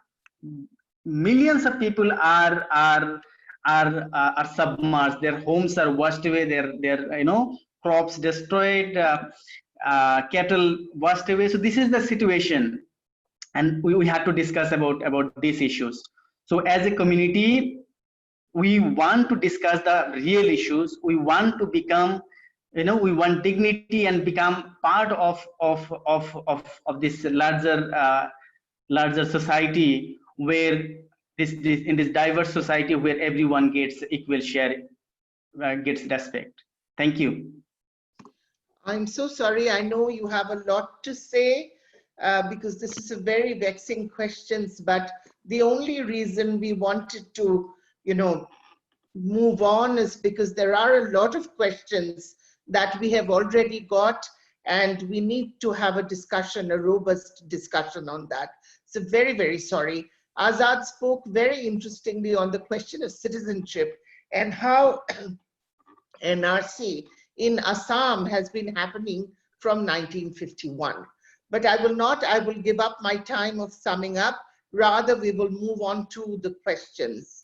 millions of people are submerged. Their homes are washed away. Their crops destroyed, cattle washed away. So this is the situation, and we have to discuss about these issues. So as a community, we want to discuss the real issues. We want to become, we want dignity and become part of this larger society, where in this diverse society where everyone gets equal share, gets respect. Thank you. I'm so sorry. I know you have a lot to say because this is a very vexing questions, but the only reason we wanted to, move on is because there are a lot of questions that we have already got, And we need to have a discussion, a robust discussion on that. So very, very sorry. Azad spoke very interestingly on the question of citizenship and how NRC in Assam has been happening from 1951. But I will give up my time of summing up. Rather, we will move on to the questions.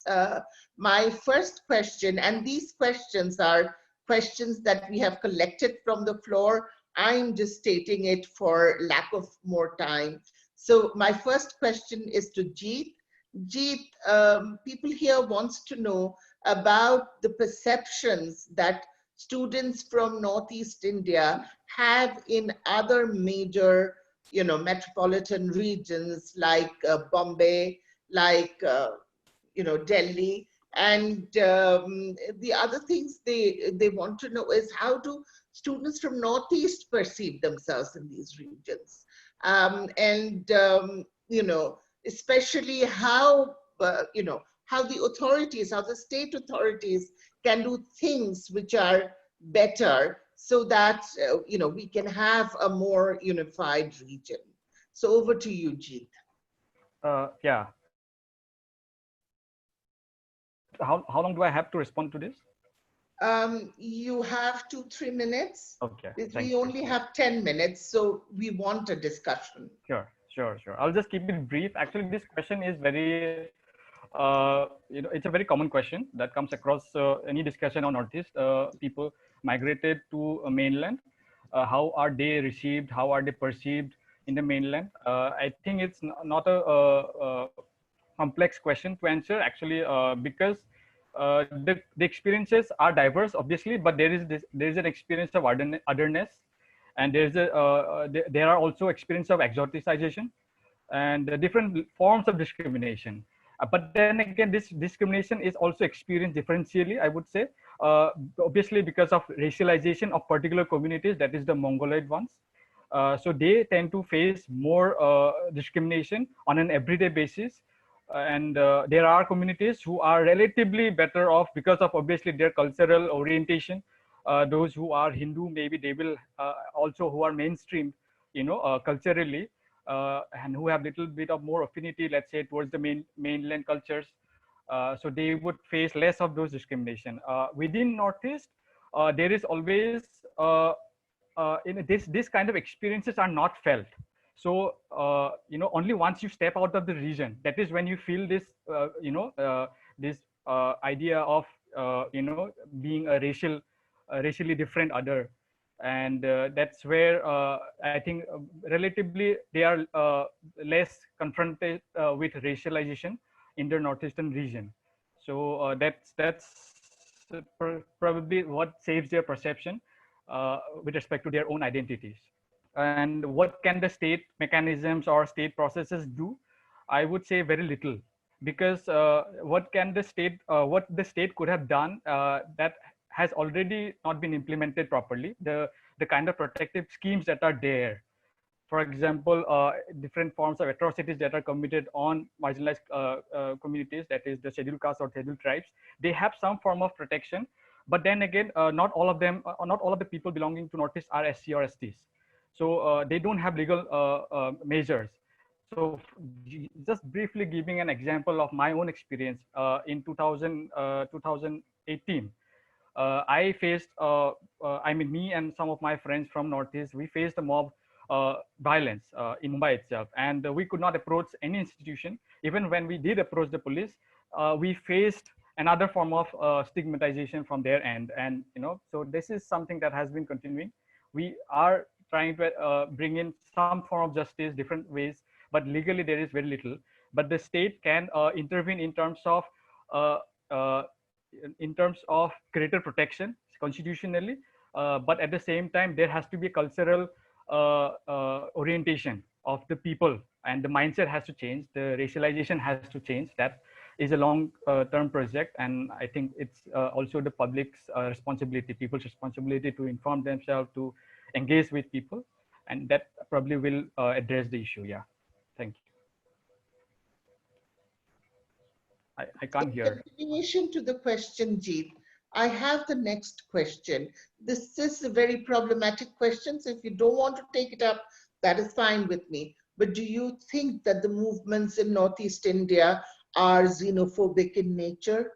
My first question, and these questions are questions that we have collected from the floor. I'm just stating it for lack of more time. So my first question is to Jeet. Jeet, people here wants to know about the perceptions that students from Northeast India have in other major, metropolitan regions like Bombay, like, Delhi. And the other things they want to know is how do students from Northeast perceive themselves in these regions? Especially how, how the authorities, how the state authorities can do things which are better so that, we can have a more unified region. So over to you, Jeet. Yeah. How long do I have to respond to this? You have 2-3 minutes. Okay. We only have 10 minutes, so we want a discussion. Sure. I'll just keep it brief. Actually, this question is very, it's a very common question that comes across any discussion on Northeast. People migrated to mainland. How are they received? How are they perceived in the mainland? I think it's not a complex question to answer, actually, because the experiences are diverse, obviously, but there is an experience of otherness, and there are also experience of exoticization and different forms of discrimination. But then again, this discrimination is also experienced differentially, I would say, obviously because of racialization of particular communities, that is the Mongoloid ones. So they tend to face more discrimination on an everyday basis. And there are communities who are relatively better off because of obviously their cultural orientation. Those who are Hindu, maybe they will also who are mainstream, culturally, and who have little bit of more affinity, let's say, towards the mainland cultures. So they would face less of those discrimination. Within Northeast, there is always this kind of experiences are not felt. So only once you step out of the region, that is when you feel this this idea of being a racially different other. And that's where I think relatively they are less confronted with racialization in the Northeastern region. So that's probably what saves their perception with respect to their own identities. And what can the state mechanisms or state processes do? I would say very little, because what the state could have done that has already not been implemented properly. The kind of protective schemes that are there, for example, different forms of atrocities that are committed on marginalized communities, that is the scheduled castes or scheduled tribes, they have some form of protection. But then again, not all of them, not all of the people belonging to Northeast are SC or STs. So they don't have legal measures. So just briefly giving an example of my own experience, in 2018, I faced, me and some of my friends from Northeast, we faced a mob violence in Mumbai itself, and we could not approach any institution. Even when we did approach the police, we faced another form of stigmatization from their end. And so this is something that has been continuing. We are trying to bring in some form of justice, different ways, but legally there is very little. But the state can intervene in terms of greater protection constitutionally, but at the same time there has to be a cultural orientation of the people, and the mindset has to change, the racialization has to change. That is a long term project, and I think it's also the public's responsibility, people's responsibility to inform themselves, to engage with people, and that probably will address the issue. Yeah, thank you. I can't hear. In continuation to the question, Jeet, I have the next question. This is a very problematic question, so if you don't want to take it up, that is fine with me. But do you think that the movements in Northeast India are xenophobic in nature?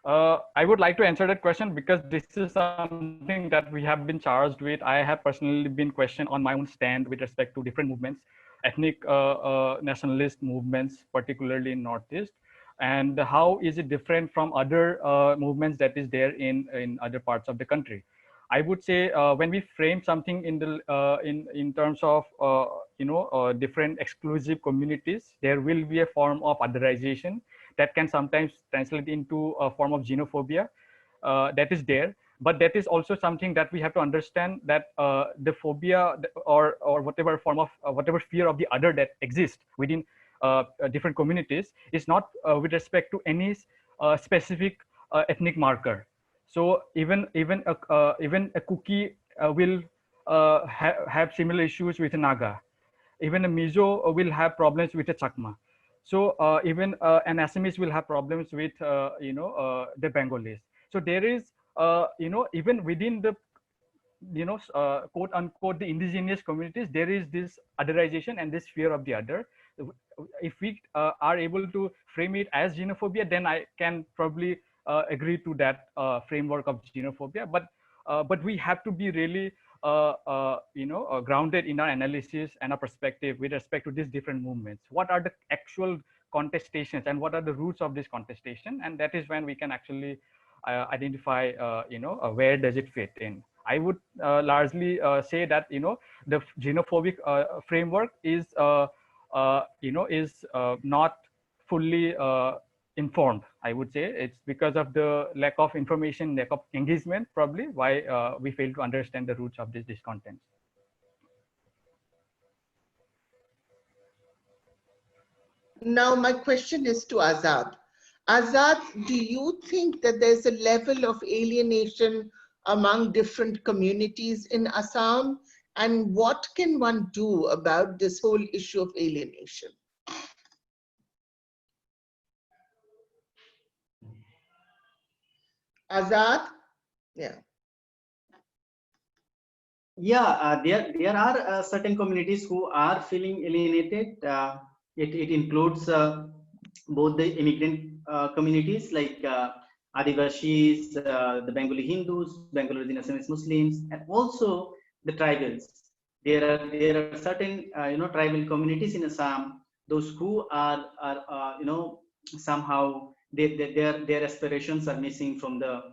I would like to answer that question because this is something that we have been charged with. I have personally been questioned on my own stand with respect to different movements, ethnic nationalist movements, particularly in Northeast, and how is it different from other movements that is there in other parts of the country. I would say when we frame something in the in terms of different exclusive communities, there will be a form of otherization that can sometimes translate into a form of xenophobia that is there. But that is also something that we have to understand, that the phobia or whatever form of whatever fear of the other that exists within different communities is not with respect to any specific ethnic marker. So even a Kuki will have similar issues with a Naga. Even a Mizo will have problems with a Chakma. So even an Assamese will have problems with the Bengalis. So there is even within the quote unquote the indigenous communities, there is this otherization and this fear of the other. If we are able to frame it as xenophobia, then I can probably agree to that framework of xenophobia. But we have to be really grounded in our analysis and our perspective with respect to these different movements. What are the actual contestations and what are the roots of this contestation? And that is when we can actually identify where does it fit in. I would largely say that the xenophobic framework is not fully informed. I would say it's because of the lack of information, lack of engagement, probably why we fail to understand the roots of this discontent. Now, my question is to Azad. Azad, do you think that there's a level of alienation among different communities in Assam? And what can one do about this whole issue of alienation? Azad? Yeah. Yeah, there are certain communities who are feeling alienated. It includes both the immigrant communities like Adivasis, the Bengali Hindus, Bengali Assamese Muslims, and also the tribals. There are certain tribal communities in Assam, those who are somehow their aspirations are missing from the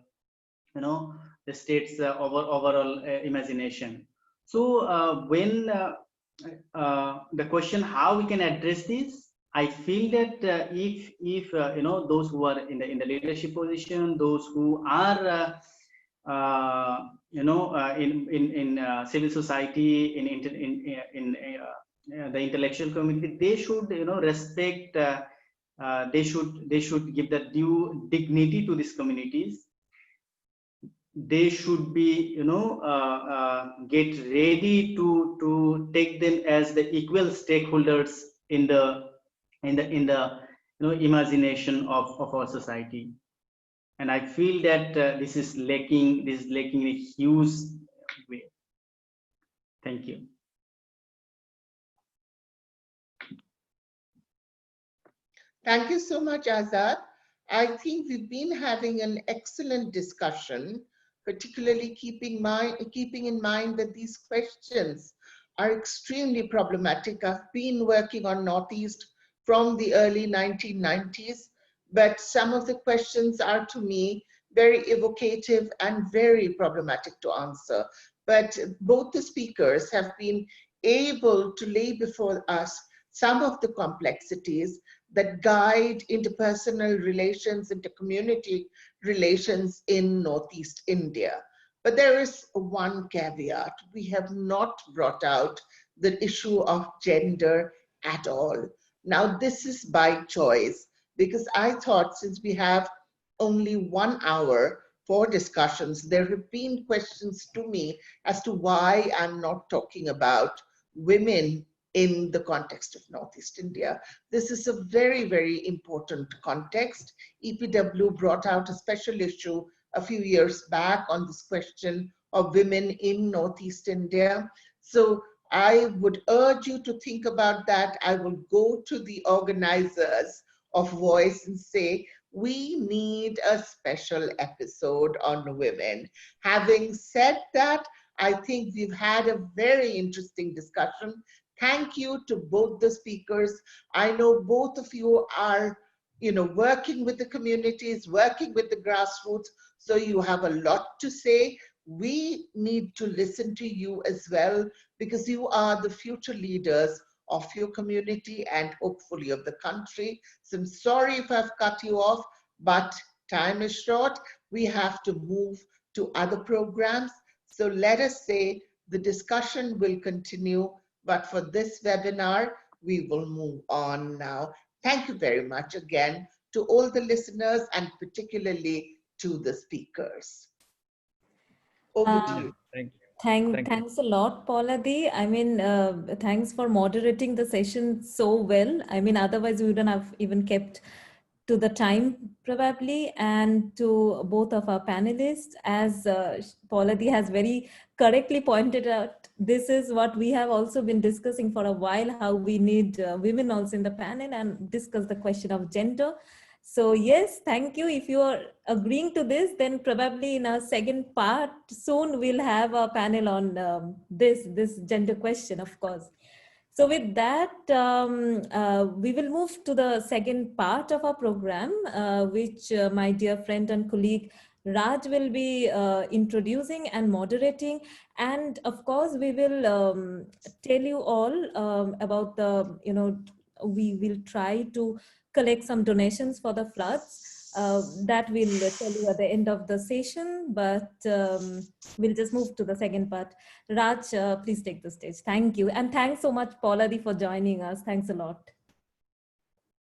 the state's overall imagination. So when the question how we can address this, I feel that if those who are in the leadership position, those who are in civil society, in the intellectual community, they should respect. They should give the due dignity to these communities. They should be get ready to take them as the equal stakeholders in the imagination of our society. And I feel that this is lacking in a huge way. Thank you. Thank you so much, Azad. I think we've been having an excellent discussion, particularly keeping in mind that these questions are extremely problematic. I've been working on Northeast from the early 1990s, but some of the questions are to me very evocative and very problematic to answer. But both the speakers have been able to lay before us some of the complexities that guide interpersonal relations, intercommunity relations in Northeast India. But there is one caveat. We have not brought out the issue of gender at all. Now, this is by choice, because I thought since we have only 1 hour for discussions, there have been questions to me as to why I'm not talking about women in the context of Northeast India. This is a very, very important context. EPW brought out a special issue a few years back on this question of women in Northeast India. So I would urge you to think about that. I will go to the organizers of Voice and say, we need a special episode on women. Having said that, I think we've had a very interesting discussion. Thank you to both the speakers. I know both of you are, working with the communities, working with the grassroots, so you have a lot to say. We need to listen to you as well, because you are the future leaders of your community and hopefully of the country. So I'm sorry if I've cut you off, but time is short. We have to move to other programs. So let us say the discussion will continue, but for this webinar, we will move on now. Thank you very much again to all the listeners and particularly to the speakers. Over to you. Thank you. Thanks a lot, Paula Di. I mean, thanks for moderating the session so well. I mean, otherwise we wouldn't have even kept to the time probably, and to both of our panelists. As Paula Di has very correctly pointed out, this is what we have also been discussing for a while, how we need women also in the panel and discuss the question of gender. So yes, thank you. If you are agreeing to this, then probably in our second part soon we'll have a panel on this gender question, of course. So with that, we will move to the second part of our program, which my dear friend and colleague Raj will be introducing and moderating. And of course, we will tell you all about the, we will try to collect some donations for the floods. That we'll tell you at the end of the session, but we'll just move to the second part. Raj, please take the stage. Thank you. And thanks so much, Paula Di, for joining us. Thanks a lot.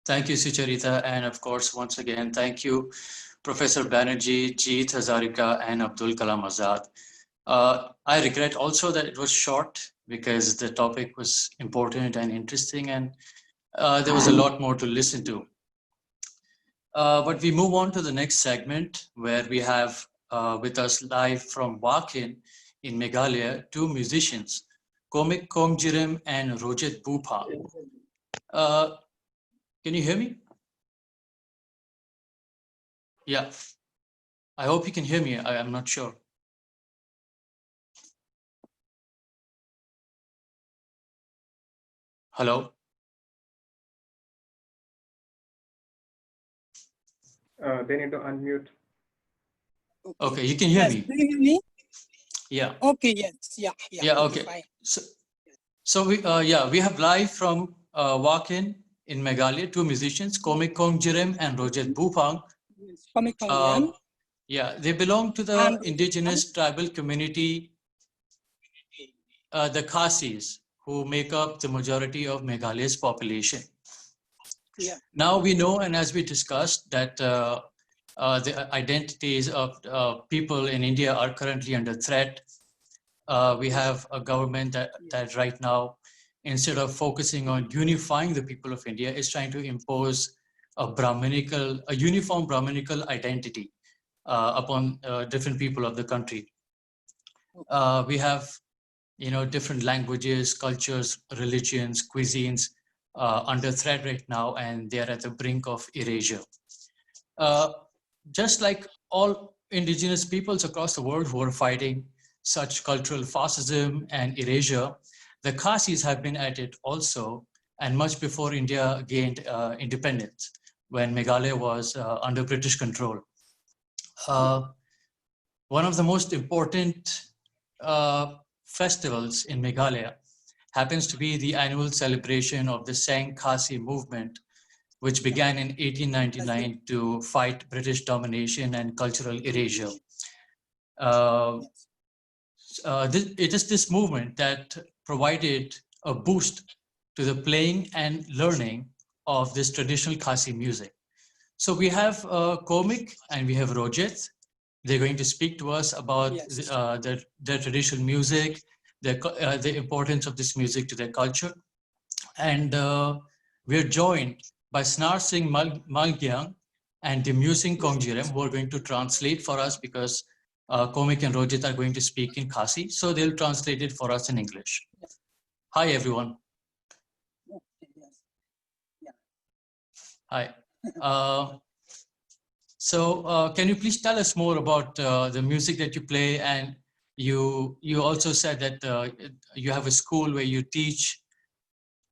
Thank you, Sucharita. And of course, once again, thank you, Professor Banerjee, Jeet Hazarika, and Abdul Kalam Azad. I regret also that it was short because the topic was important and interesting, and there was a lot more to listen to. But we move on to the next segment, where we have with us live from Wakin in Meghalaya, two musicians, Komik Khongjirem and Rojet Buhphang. Can you hear me? Yeah, I hope you can hear me. I'm not sure. Hello? They need to unmute. Okay, you can hear me. Do you hear me? Yeah. Okay, yes. Yeah, okay. fine. So we have live from Wakin in Meghalaya, two musicians, Komik Khongjirem and Rojet Buhphang. Komik Khongjirem. Yeah, they belong to the indigenous tribal community, the Khasis, who make up the majority of Meghalaya's population. Yeah. Now we know, and as we discussed, that the identities of people in India are currently under threat. We have a government that right now, instead of focusing on unifying the people of India, is trying to impose a uniform Brahminical identity upon different people of the country. We have, different languages, cultures, religions, cuisines under threat right now, and they are at the brink of erasure. Just like all indigenous peoples across the world who are fighting such cultural fascism and erasure, the Khasis have been at it also, and much before India gained independence, when Meghalaya was under British control. One of the most important festivals in Meghalaya happens to be the annual celebration of the Sang Khasi movement, which began in 1899 to fight British domination and cultural erasure. It is this movement that provided a boost to the playing and learning of this traditional Khasi music. So we have Komik and we have Rojet. They're going to speak to us about their traditional music, the importance of this music to their culture. And we're joined by Snar Singh Malgyang and Dimusing Khongjirem, who are going to translate for us because Komik and Rojet are going to speak in Khasi, so they'll translate it for us in English. Hi, everyone. Hi. So can you please tell us more about the music that you play? And you also said that you have a school where you teach.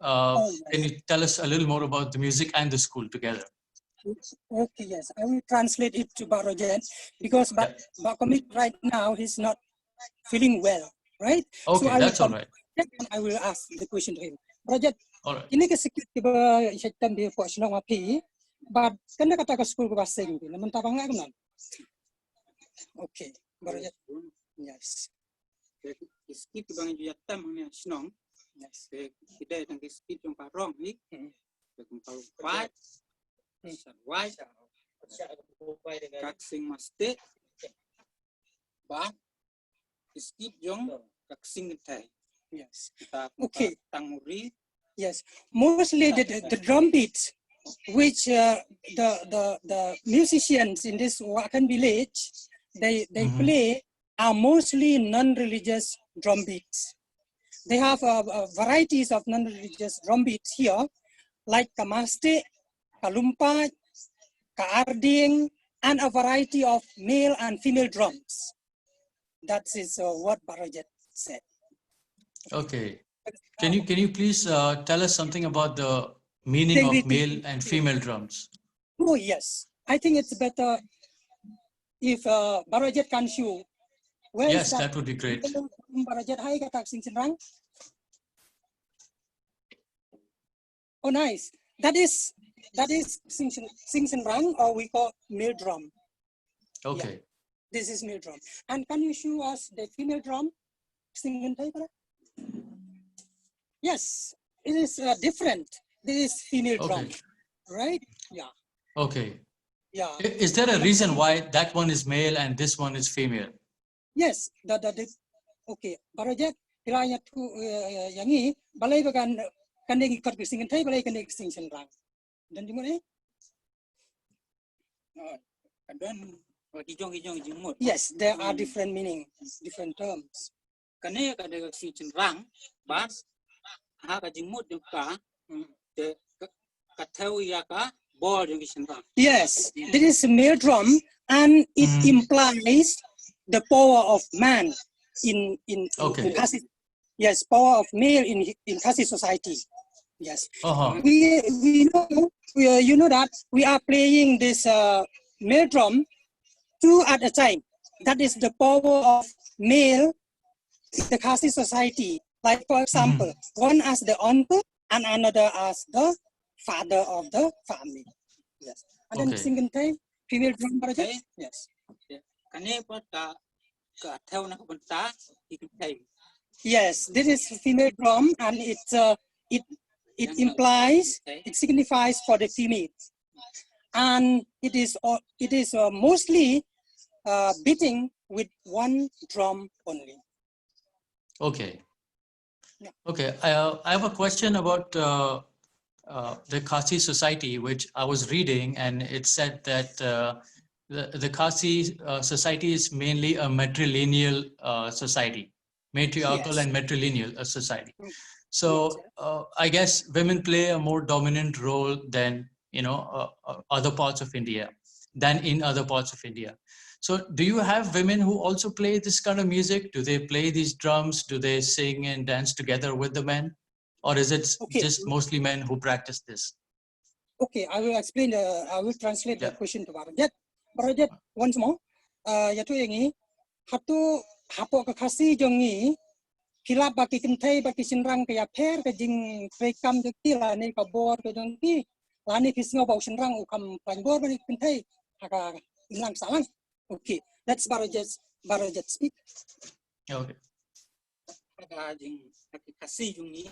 Can you tell us a little more about the music and the school together? Okay, yes, I will translate it to Rojet because Komik right now he's not feeling well, right? Okay, so that's all right. I will ask the question to him. Rojet, all right. Ini kesikit tiba syaitan dia puak senang api, but kena kata ke school ke basing tu, namun tak bangga kan? Okay, Rojet, yes. Kesikit tiba yang dia tam ni senang, yes. Kita tentang kesikit yang parong ni, kalau white. White, kaksing maste, ba, skip jong, kaksing thai. Yes. Okay. Yes. Mostly the drum beats, which the musicians in this Wakan village, they play are mostly non-religious drum beats. They have varieties of non-religious drum beats here, like kamaste, kalumpa, kaarding, and a variety of male and female drums. That is what Rojet said. Okay. Can you please tell us something about the meaning of male and female drums? Oh yes, I think it's better if Rojet can show. Yes, that would be great. Rojet, hai kata sing senrang. Oh nice. That is sing senrang, or we call male drum. Okay. Yeah, this is male drum. And can you show us the female drum? Sing yes, it is different. This is female drum, right? Yeah. Okay. Yeah. Is there a reason why that one is male and this one is female? Yes. Okay. Rojet, hilanya tu yang ini balai bagan kandeng ikut sing thai balai kandeng sing senrang. Dan di mana? Yes, there are different meanings, different terms. Kane kada sing senrang, bas, ha ka jimut juga, the kathawia ka ball yung senrang. Yes, this is male drum, and it implies the power of man in Khasi. Yes, power of male in Khasi society. Yes, we know you know that we are playing this male drum two at a time. That is the power of male in the Khasi society. Like for example, one as the uncle and another as the father of the family. Yes, and then singing time female drum. Yes. Yes, this is female drum, and it implies, it signifies for the female, and it is mostly beating with one drum only. Okay. Okay. I have a question about the Khasi society, which I was reading, and it said that the Khasi society is mainly a matrilineal society, matriarchal and matrilineal society. So I guess women play a more dominant role than other parts of India, than in other parts of India. So do you have women who also play this kind of music? Do they play these drums? Do they sing and dance together with the men? Or is it just mostly men who practice this? Okay, I will explain. I will translate the question to Rojet. Rojet, once more. Yaitu yang ini, hatu hapok ke Khasi jongi, kilap baki kentai baki senrang ke yaper ke jing rekam jeki lah ni kabor ke jongi, lah ni kisngo bau senrang ukam panbor bani kentai, haka ilang salang. Okay, that's Rojet speak. Okay. Haka jing Khasi jongi,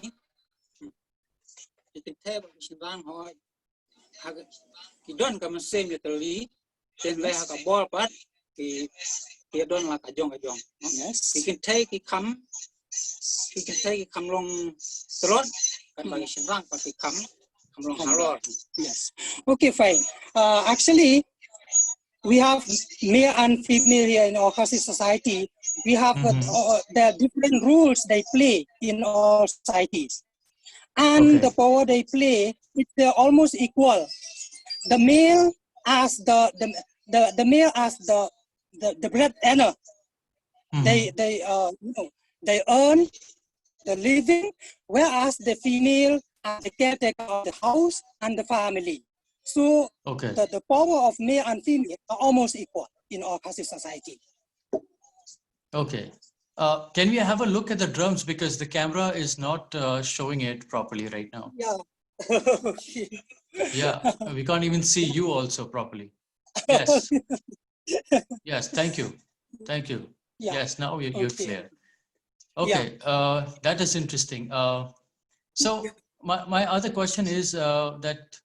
kentai baki senrang hoi. Kidon kama same yatali, then lay haka ball part, ki don like a jong. Yes. He can take it come long throat, Yes. Okay, fine. Actually, we have male and female here in our Khasi society. We have the different roles they play in all societies, and the power they play, it's almost equal. The male as the male as the breadwinner. They they earn the living, whereas the female are the caretaker of the house and the family. So the power of male and female are almost equal in our Khasi society. Okay. Can we have a look at the drums, because the camera is not showing it properly right now? Yeah. Yeah, we can't even see you also properly. Yes. Yes, thank you. Thank you. Yeah. Yes, now you're clear. Okay, that is interesting. So my other question is that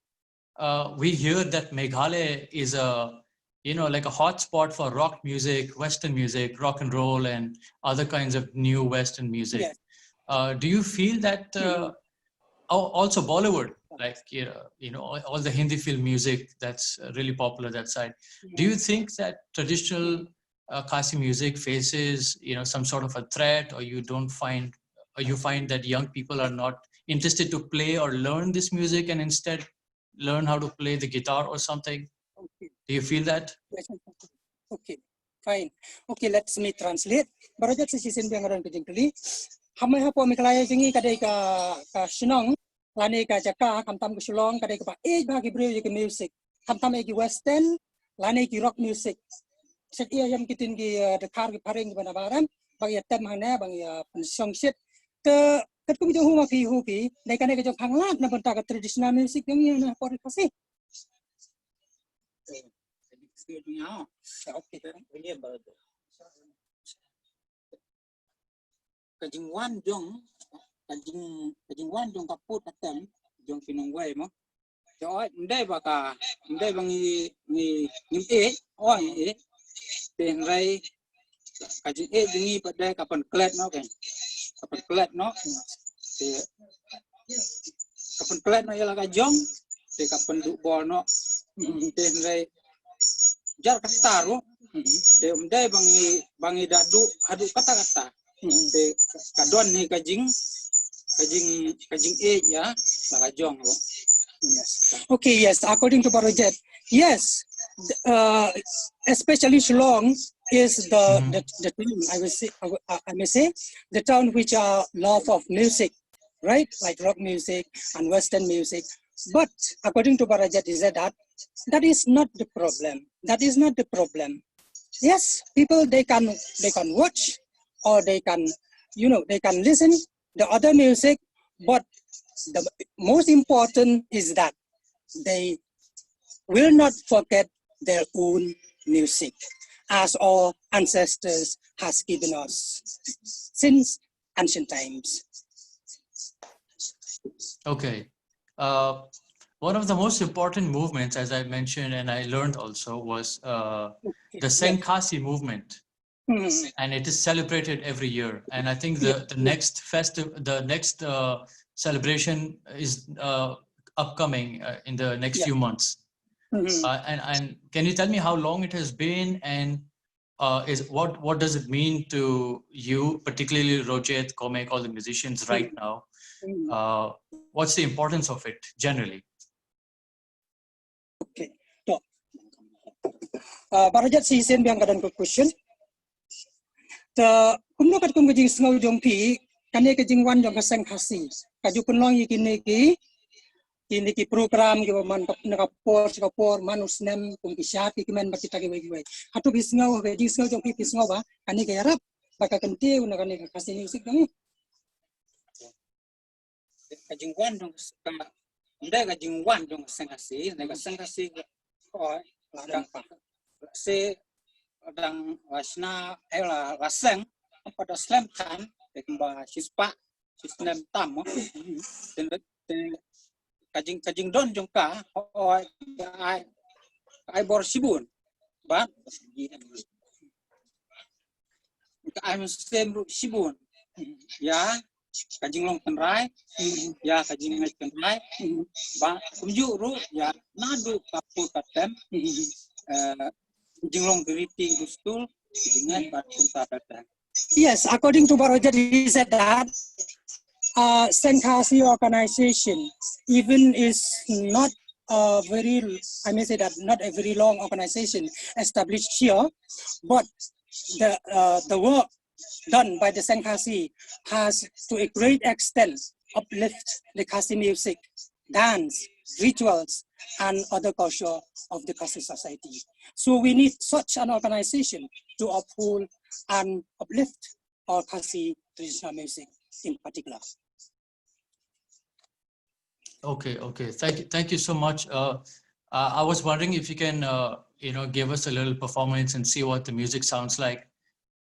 we hear that Meghalaya is a, like a hotspot for rock music, Western music, rock and roll, and other kinds of new Western music. Yes. Do you feel that also Bollywood, like all the Hindi film music that's really popular that side? Do you think that traditional Khasi music faces some sort of a threat, or you find that young people are not interested to play or learn this music and instead learn how to play the guitar or something? Okay. Do you feel that? Okay, fine. Okay, let me translate. Barajat sisisin biangaran kejengkeli. Hamai hapo Meghalaya jengi kadai ka Shillong, lani ka Jaka, kamtam ke Shillong kadai ka bagi brio ke music. Kamtam egi Western, lani ki rock music. Set ia yang kitin ki dekar ki paring ki banabaran, bagi tem hane bagi pensong set ke kum jong huma ki hupi, dai kanai ke jong hanglat na benta ka traditional music yang ia na por kasi. Kajing wan jong kaput atem jong pinongway mo. So ndai bangi ni ten rai kajing dingi pada kapan klet no kan. Kapan klet no. Kapan klet no ialah kajong te kapan du bol no. Ten rai jar kataru te ndai bangi dadu adu kata-kata. Te kadon ni kajing ya la kajong. Yes. Okay, yes, according to Rojet, yes, especially Shillong is the town, I may say, the town which are love of music, right? Like rock music and Western music. But according to Rojet, is that is not the problem. That is not the problem. Yes, people they can watch or they can they can listen the other music, but the most important is that they will not forget their own music, as our ancestors has given us since ancient times. Okay. One of the most important movements, as I mentioned and I learned also, was the Senkhasi movement. And it is celebrated every year. And I think the next celebration is upcoming in the next few months. And can you tell me how long it has been, and what does it mean to you, particularly Rojet, Komik, all the musicians right now? What's the importance of it generally? Okay. So, Barajat si sen biang kadan question. The kumno kat kum kajing snow jong pi kane kajing wan jong kaseng khasi kaju penlong kini ki program ki man nakapor manus nem kum kisya ki men bakita ki wai hatu bisngau kajing snow jong pi bisngau ba kane garap baka kenti una kane kasi music kami kajing wan jong ndai kajing wan jong kaseng khasi ko ladang se dang wasna ela waseng pada slam kan ekba sispa sistem tam den kajing don jongka ai bor sibun ba ai sem sibun ya kajing long tenrai ya kajing ngai tenrai ba kumju ru ya nadu kapur katem kajing long geriti gustul jingai ba kunta katem. Yes, according to Rojet, he said that Senkhasi organization even is not a very, I may say that not a very long organization established here, but the work done by the Senkhasi has to a great extent uplift the Khasi music, dance, rituals, and other culture of the Khasi society. So we need such an organization to uphold and uplift our Khasi traditional music in particular. Okay, okay. Thank you so much. I was wondering if you can, give us a little performance and see what the music sounds like.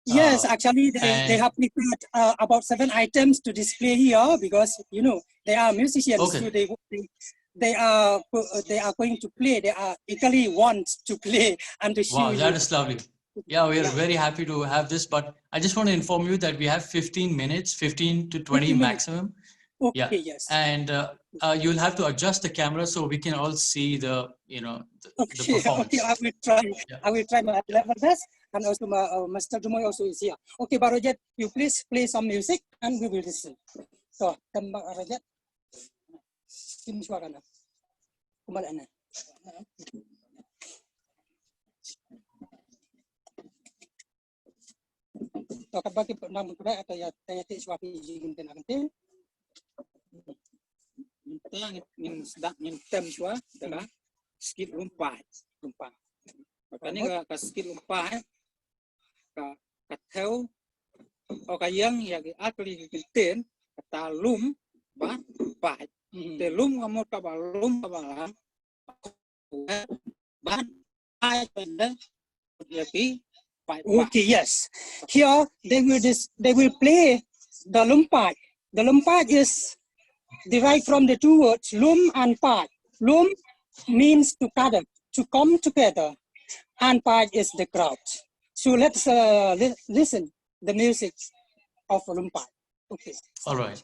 Yes, actually, they have prepared about 7 items to display here because they are musicians, okay. so they are going to play. They are eagerly want to play and to show Wow, you. that is lovely. Yeah, we are very happy to have this, but I just want to inform you that we have 15 minutes, 15 to 20 maximum. Okay, yeah. Yes. And you'll have to adjust the camera so we can all see the performance. Okay, I will try. Yeah. I will try my level best, and also Mr. Dumoy also is here. Okay, Rojet, you please play some music, and we will listen. So, Rojet, ini suara na, kembali na. So, kapag nang mukha atau ya tanya suara izin dan nanti. Yang sedang tem suara adalah skill lumpat. Makanya ka skill lumpat ka theo o ka yang ya atli kiten kata lum ba pat. Te lum ka mo ka ba lum ka ba ban ai penda yaki. Okay, yes. Here they will play the lumpat. The lumpat is derived from the two words lum and pat. Lum means to gather, to come together, and pat is the crowd. So let's listen the music of lumpat. Okay. All right.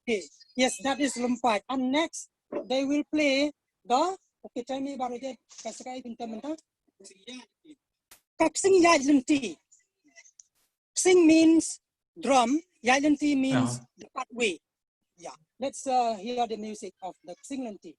Okay, yes, that is lumpat. And next, they will play the, okay, tell me about it. Kaksing yajanti. Kaksing means drum, yajanti means the pathway. Yeah, let's hear the music of the Kaksing. Okay.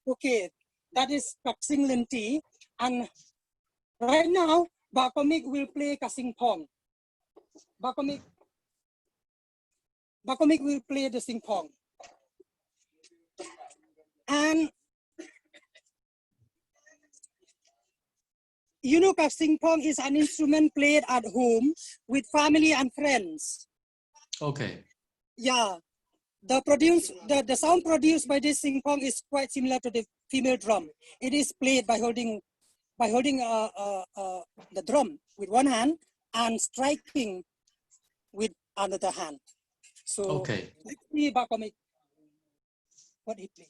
Okay, that is Kaksing Linti, and Right now, Komik will play Kasing Pong. Komik will play the sing pong. And you know, Kasing Pong is an instrument played at home with family and friends. Okay. Yeah, the sound produced by this sing pong is quite similar to the female drum. It is played by holding the drum with one hand and striking with another hand. So Okay. let's see Komik what he plays.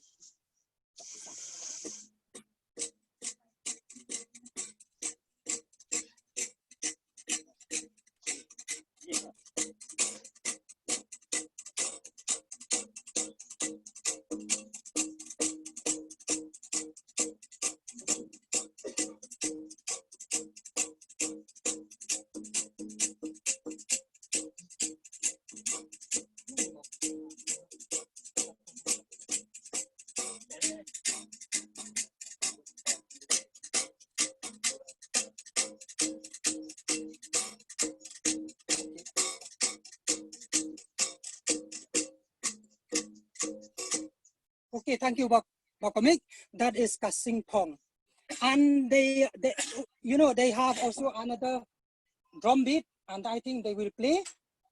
Okay, thank you, Komik. That is Kasing Pong. And they, you know, they have also another drum beat, and I think they will play.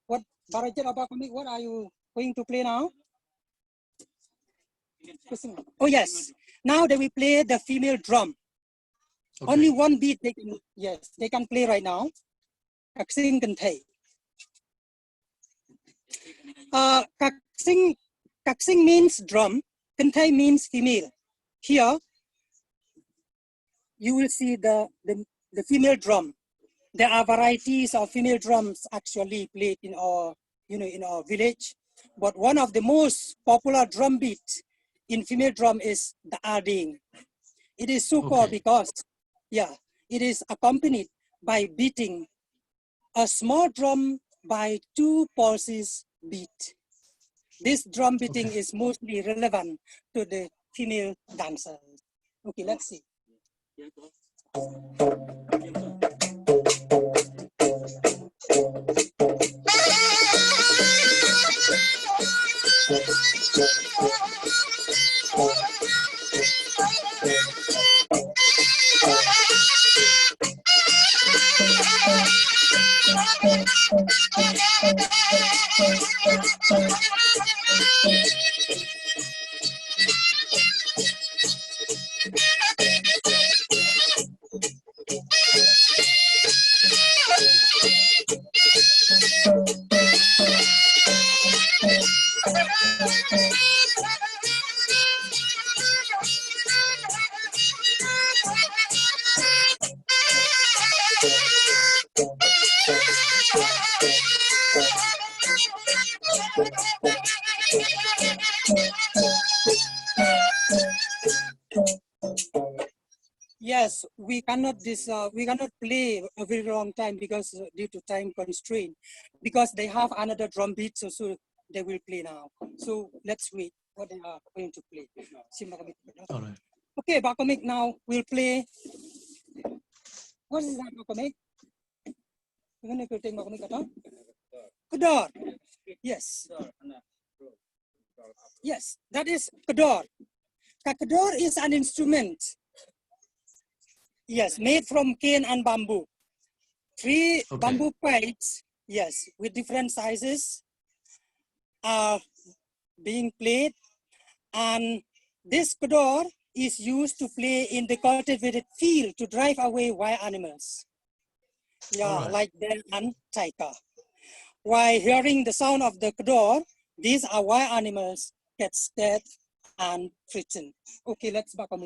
What, Rojet or Komik, what are you going to play now? Oh yes, now they will play the female drum. Okay. Only one beat they can, yes, they can play right now. Kaksing Kantay. Kaksing means drum, Kantay means female. Here, you will see the female drum. There are varieties of female drums actually played in our, you know, in our village. But one of the most popular drum beats in female drum is the arding. It is so called because, yeah, it is accompanied by beating a small drum by two pulses beat. This drum beating is mostly relevant to the female dancers. Okay, let's see. Yes, we cannot play a very long time because due to time constraint. Because they have another drum beat, so they will play now. So let's wait what they are going to play. All right. Okay, Komik now will play. What is that, Komik? Kedor. Yes. Yes, that is kedor. Kedor is an instrument. Yes, made from cane and bamboo. Three bamboo pipes, yes, with different sizes are being played. And this kedor is used to play in the cultivated field to drive away wild animals. Yeah, like bear and tiger. While hearing the sound of the kedor, these are wild animals get scared and frightened. Okay, let's play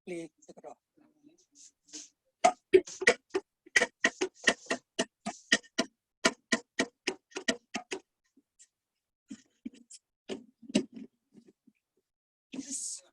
the kedor. Yes.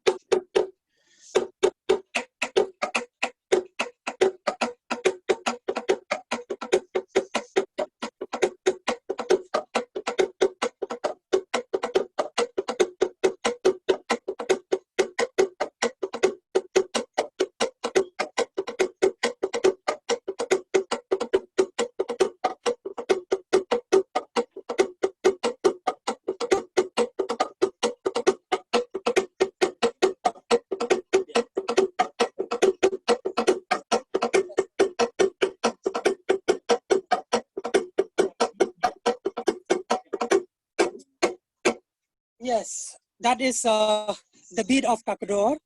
Yes, that is the beat of kakador,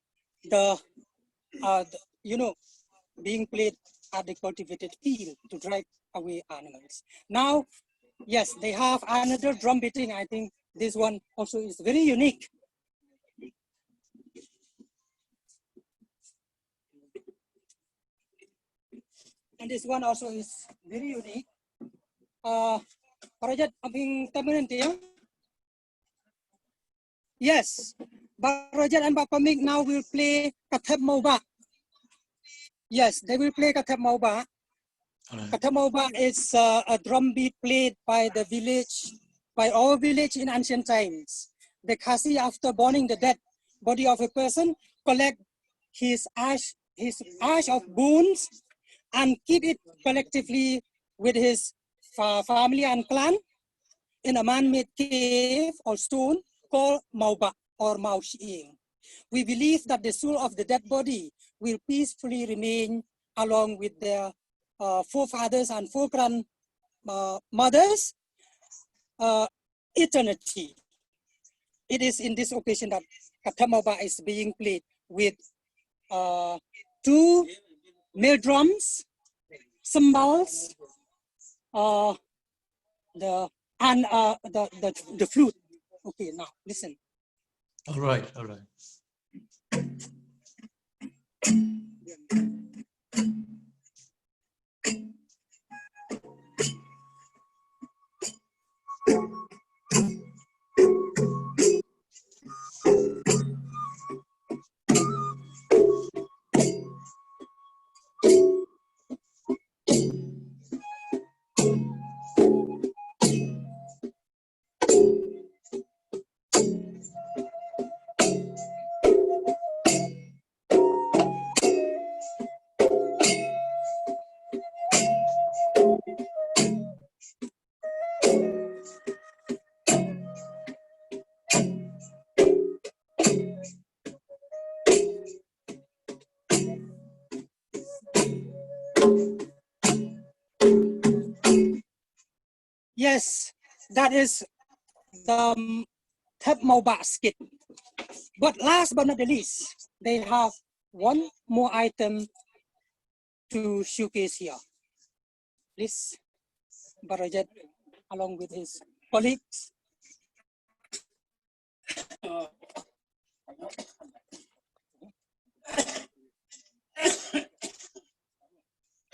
you know, being played at the cultivated field to drive away animals. Now, yes, they have another drum beating. I think this one also is very unique. And this one also is very unique. Rojet, abing tamunan ya? Yes, but Rojet and Komik now will play Katep Moba. Yes, they will play Katep Moba. Katep Moba is a drum beat played by the village, by our village in ancient times. The Khasi, after burning the dead body of a person, collect his ash of bones and keep it collectively with his family and clan in a man-made cave or stone called Mauba or Maushiing. We believe that the soul of the dead body will peacefully remain along with their forefathers and foregrandmothers eternity. It is in this occasion that Katamauba is being played with 2 male drums, cymbals, the flute. Okay, now listen. All right, all right. Yes, that is the Thep Mau basket. But last but not the least, they have one more item to showcase here. Please, Barajet, along with his colleagues.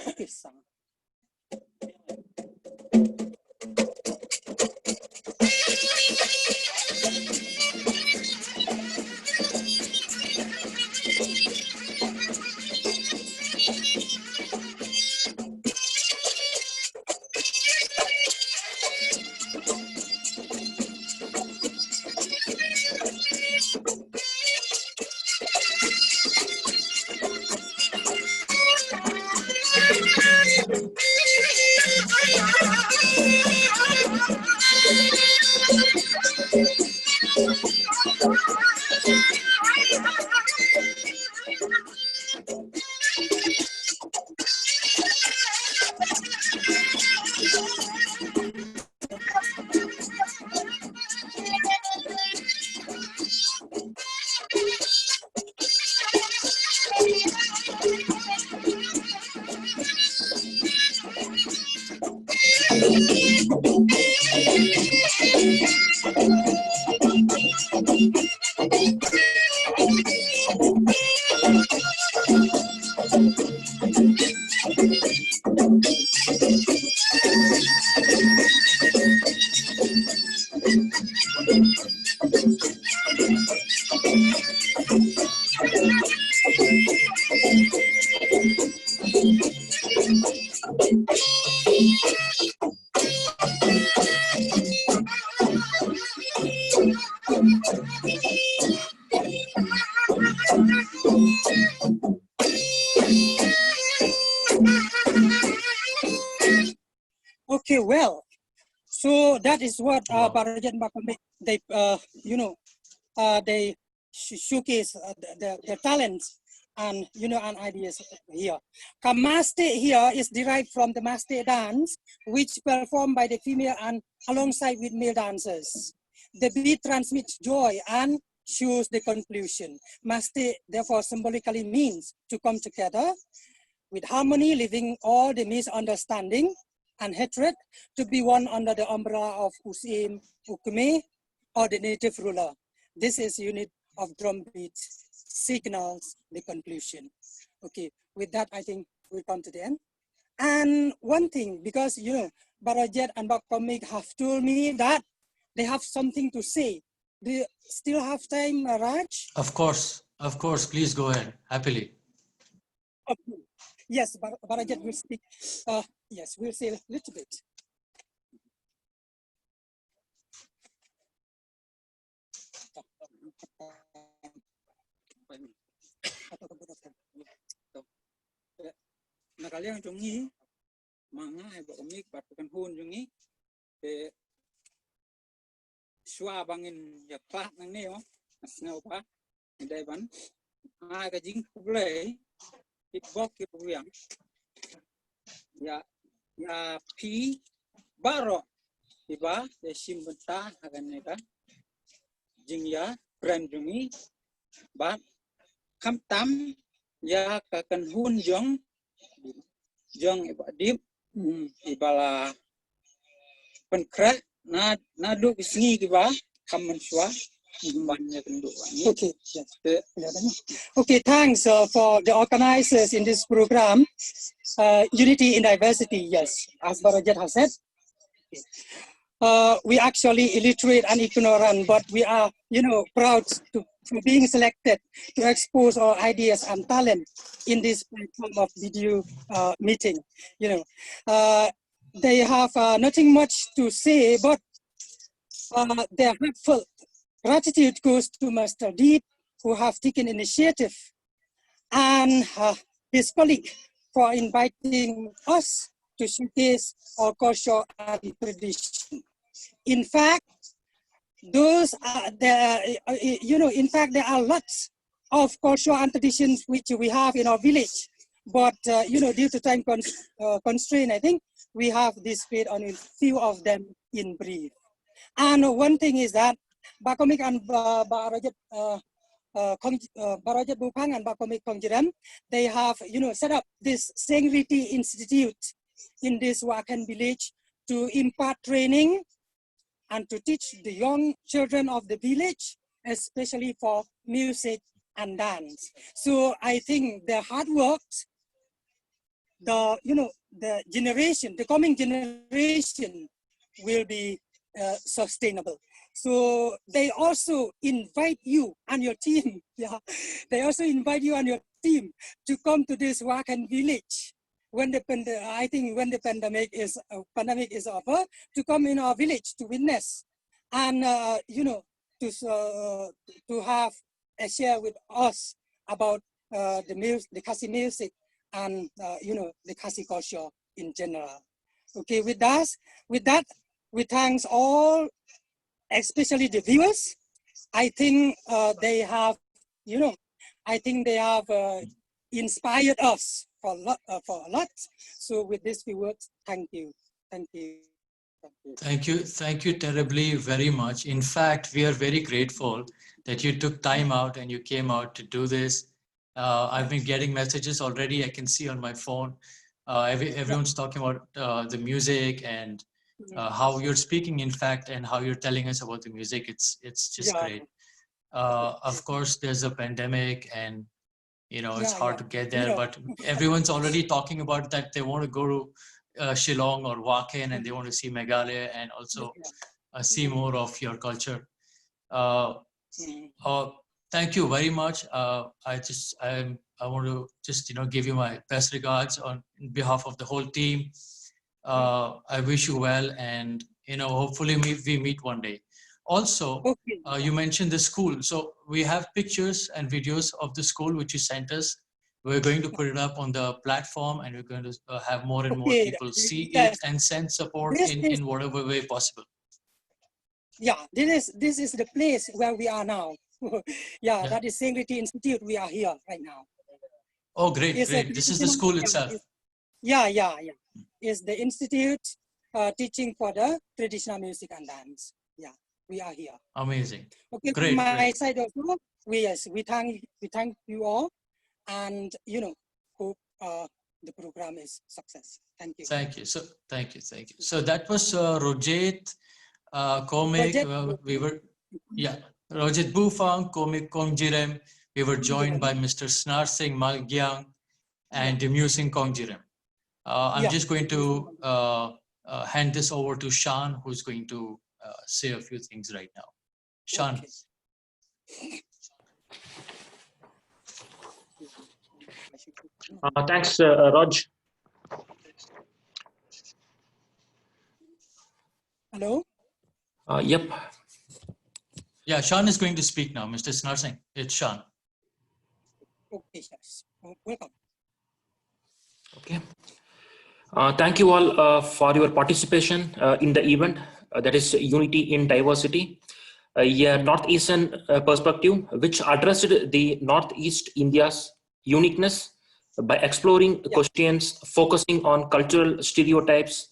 Okay, son. Okay, well, so that is what Barajet and Bakamik, they, they showcase their talents and, and ideas here. Kamaste here is derived from the Maste dance, which performed by the female and alongside with male dancers. the beat transmits joy and shows the conclusion. Maste therefore symbolically means to come together with harmony, leaving all the misunderstanding and hatred to be one under the umbrella of Usim Ukume, or the native ruler. This is unit of drum beat signals the conclusion. Okay, with that, I think we come to the end. And one thing, because you know, Rojet and Komik have told me that they have something to say. Do you still have time, Raj? Of course, please go ahead, happily. Okay. Yes, Rojet will speak. Yes, we'll say a little bit. Nakaliang jungi mga ay Komik patukan hun jungi te swa bangin ya klak nang neo asnau pa dai ban ha ka jing play it bok ki yang ya pi baro iba te simbenta akan neka jing ya brand jungi ba kam tam ya ka kan hun jong iba dip ibala penkrat na do bisngi kiba kaman shwa banyak penduduk. Okay, yes. Okay, thanks for the organizers in this program. Unity in diversity, yes, as Rojet has said. We actually illiterate and ignorant, but we are, you know, proud for being selected to expose our ideas and talent in this platform of video meeting. You know, they have nothing much to say, but their heartfelt gratitude goes to Master Deep, who have taken initiative, and his colleague for inviting us to showcase our culture and tradition. In fact, those are in fact, there are lots of culture and traditions which we have in our village, but you know, due to time constraint, I think we have displayed on a few of them in brief. And one thing is that Komik and Rojet Buhphang and Komik Khongjirem, they have, you know, set up this Singularity Institute in this Wakan village to impart training and to teach the young children of the village, especially for music and dance. So I think the hard work, the coming generation will be sustainable. So they also invite you and your team. Yeah, they also invite you and your team to come to this Wakan village when the pandemic is over, to come in our village to witness and to have a share with us about the Khasi music and the Khasi culture in general. Okay, with that, we thanks all, especially the viewers. I think they have, inspired us for a lot. So with this few words, thank you. Thank you terribly very much. In fact, we are very grateful that you took time out and you came out to do this. I've been getting messages already. I can see on my phone. Everyone's talking about the music and how you're speaking, in fact, and how you're telling us about the music. It's just great. Of course, there's a pandemic and it's hard to get there, but everyone's already talking about that they want to go to Shillong or Wakan and they want to see Meghalaya and also see more of your culture. Thank you very much. I want to just give you my best regards on behalf of the whole team. I wish you well, and hopefully we meet one day. Also, you mentioned the school, so we have pictures and videos of the school which you sent us. We're going to put it up on the platform, and we're going to have more and more people see it and send support in whatever way possible. Yeah, this is the place where we are now. Yeah, that is Singularity Institute. We are here right now. Oh, great, great. This is the school itself. Yeah. It's the institute teaching for the traditional music and dance. Yeah. we are here. Amazing. Okay, Great, from my great. side also, we thank you all, and hope the program is success. Thank you. Thank you. So thank you. So that was Rojet, Komik. Rojet. We were, yeah, Rojet Buhphang, Komik, Khongjirem. We were joined by Mr. Snar Singh Malgyang and Demusing Khongjirem. I'm just going to hand this over to Shan, who's going to say a few things right now. Shan. Thanks, Raj. Hello? Yep. Yeah, Shan is going to speak now. Mr. Snar Singh, it's Shan. Okay, yes. Welcome. Okay. Thank you all for your participation in the event, that is Unity in Diversity, a Northeastern perspective, which addressed the Northeast India's uniqueness by exploring questions focusing on cultural stereotypes,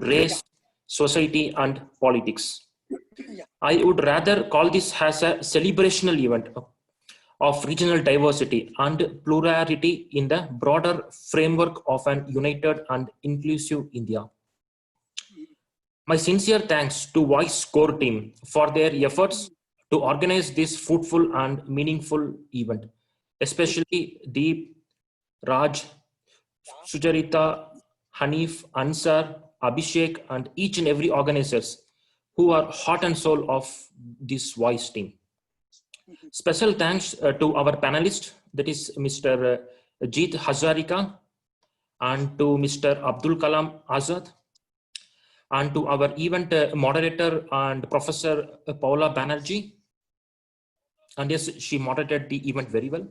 race, society, and politics. I would rather call this as a celebrational event of regional diversity and plurality in the broader framework of an united and inclusive India. My sincere thanks to Voice Core team for their efforts to organize this fruitful and meaningful event, especially Deep, Raj, Sujarita, Hanif, Ansar, Abhishek, and each and every organizers who are heart and soul of this Voice team. Special thanks to our panelists, that is Mr. Jeet Hazarika and to Mr. Abdul Kalam Azad, and to our event moderator and Professor Paula Banerjee. And yes, she moderated the event very well.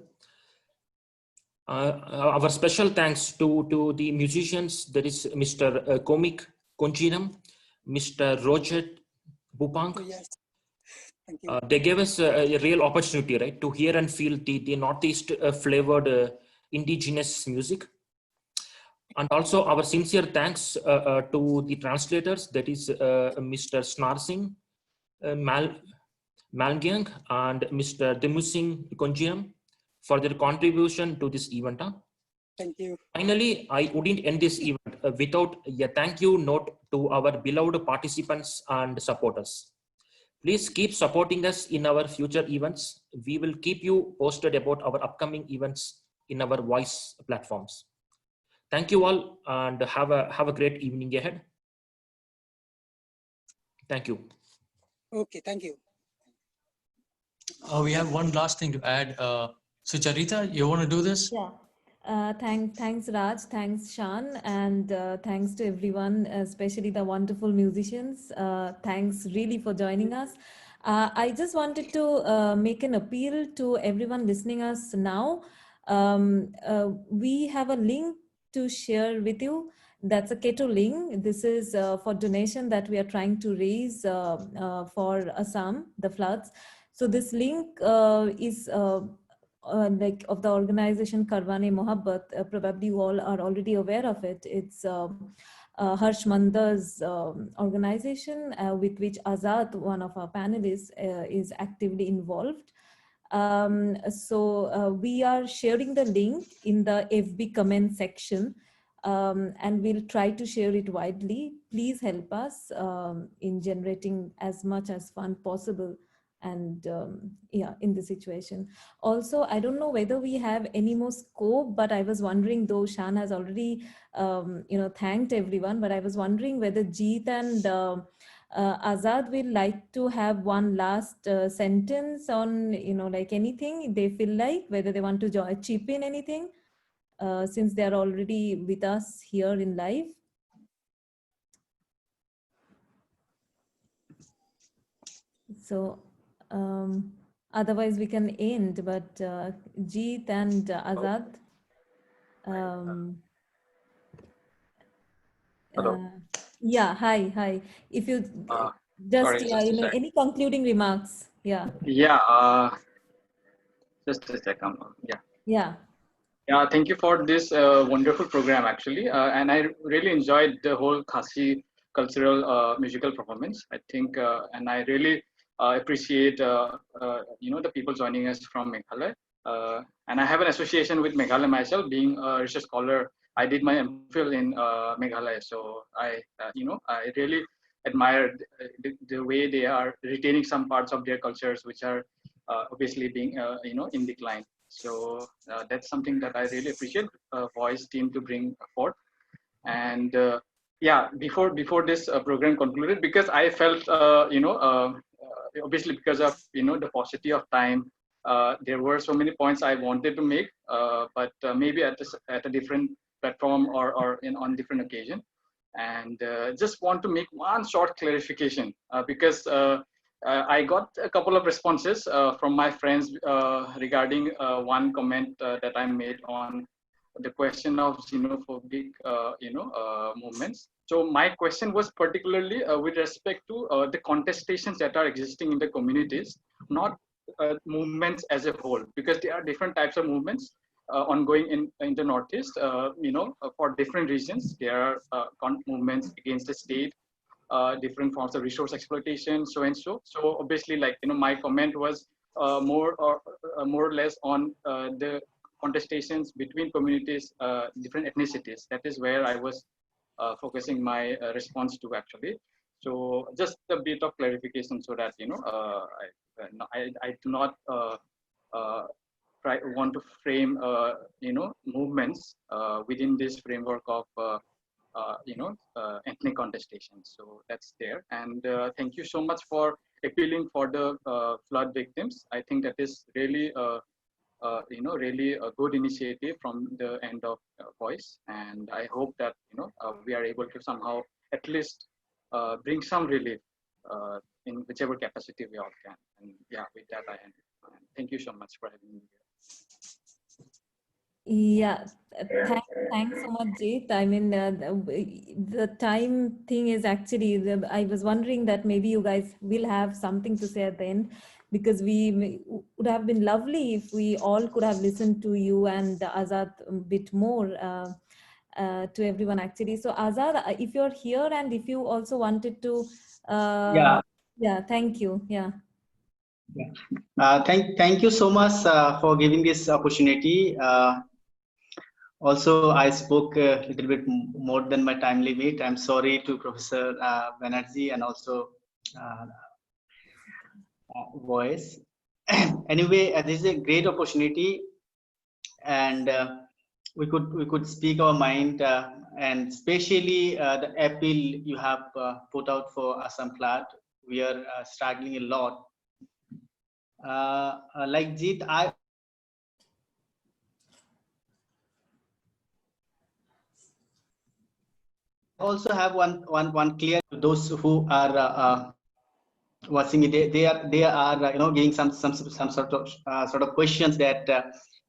Our special thanks to the musicians, that is Mr. Komik, Khongjirem, Mr. Rojet, Buhphang. They gave us a real opportunity, right, to hear and feel the Northeast flavored indigenous music. And also our sincere thanks to the translators, that is Mr. Snar Singh Malgyang and Mr. Demusing Khongjirem for their contribution to this event. Thank you. Finally, I wouldn't end this event without a thank you note to our beloved participants and supporters. Please keep supporting us in our future events. We will keep you posted about our upcoming events in our Voice platforms. Thank you all, and have a great evening ahead. Thank you. Okay, thank you. We have one last thing to add. Sucharita, you want to do this? Yeah. Thanks, Raj. Thanks, Shan. And thanks to everyone, especially the wonderful musicians. Thanks really for joining us. I just wanted to make an appeal to everyone listening us now. We have a link to share with you. That's a Keto link. This is for donation that we are trying to raise for Assam, the floods. So this link is like of the organization Karwane Mohabbat. Probably you all are already aware of it. It's Harsh Mandar's organization with which Azad, one of our panelists, is actively involved. So we are sharing the link in the FB comment section, and we'll try to share it widely. Please help us in generating as much as fund possible. And yeah, in the situation. Also, I don't know whether we have any more scope, but I was wondering, though Shan has already, thanked everyone, but I was wondering whether Jeet and Azad will like to have one last sentence on, like anything they feel like, whether they want to chip in anything, since they are already with us here in live. So, otherwise we can end, but Jeet and Azad. Yeah, hi. If you just, sorry, any concluding remarks? Yeah. Yeah, just a second. Yeah. Yeah, thank you for this wonderful program, actually. And I really enjoyed the whole Khasi cultural musical performance. I think, and I really appreciate the people joining us from Meghalaya. And I have an association with Meghalaya myself, being a research scholar. I did my MPhil in Meghalaya, so I really admire the way they are retaining some parts of their cultures, which are obviously being in decline. So that's something that I really appreciate Voice team to bring forth. And yeah, before this program concluded, because I felt obviously because of the paucity of time, there were so many points I wanted to make, but maybe at a different platform or on different occasion. And just want to make one short clarification because I got a couple of responses from my friends regarding one comment that I made on the question of xenophobic movements. So my question was particularly with respect to the contestations that are existing in the communities, not movements as a whole, because there are different types of movements ongoing in the Northeast, for different reasons. There are movements against the state, different forms of resource exploitation, so and so. So obviously, like, my comment was more or less on the contestations between communities, different ethnicities. That is where I was focusing my response to, actually. So just a bit of clarification so that I do not want to frame movements within this framework of ethnic contestation. So that's there. And thank you so much for appealing for the flood victims. I think that is really really a good initiative from the end of Voice, and I hope that we are able to somehow at least bring some relief in whichever capacity we all can. And yeah, with that I end. Thank you so much for having me here. Yeah, thanks so much, Jit. I mean, the time thing is actually, I was wondering that maybe you guys will have something to say at the end, because would have been lovely if we all could have listened to you and Azad a bit more, to everyone actually. So Azad, if you're here and if you also wanted to, yeah, thank you. Yeah. Thank you so much for giving this opportunity. Also, I spoke a little bit more than my time limit. I'm sorry to Professor Banerjee and also Voice. Anyway, this is a great opportunity, and we could speak our mind, and especially the appeal you have put out for Assam flood. We are struggling a lot. Like Jit, I also have one clear to those who are watching it. They are giving some sort of questions that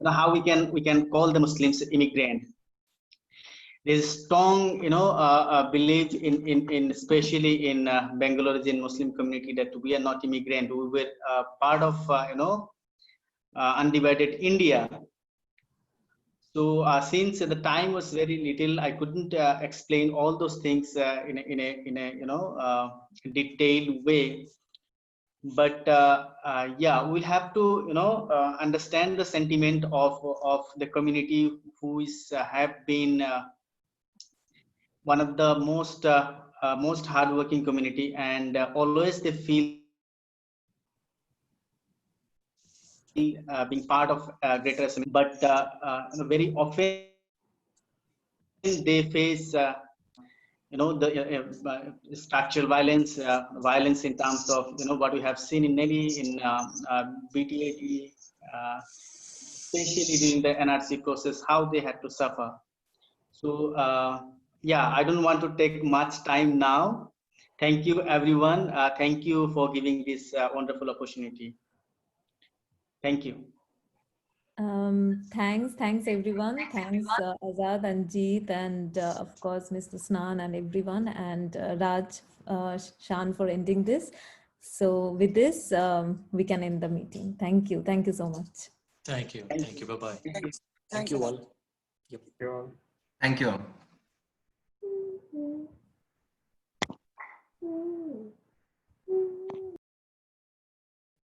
how we can call the Muslims immigrant. There's strong belief in especially in Bangalorean Muslim community that we are not immigrant. We were part of undivided India. So since the time was very little, I couldn't explain all those things in a detailed way. But yeah, we'll have to understand the sentiment of the community who is have been one of the most hardworking community, and always they feel being part of greater Assam, but very often they face the structural violence, violence in terms of what we have seen in Navy, in BTAT, especially during the NRC process, how they had to suffer. So yeah, I don't want to take much time now. Thank you, everyone. Thank you for giving this wonderful opportunity. Thank you. Thanks everyone. Thanks Azad and Jeet, and of course Mr. Snan and everyone, and Raj, Shan for ending this. So with this, we can end the meeting. Thank you. Thank you so much. Thank you. Thank you. Bye-bye. Thank you all. Thank you all.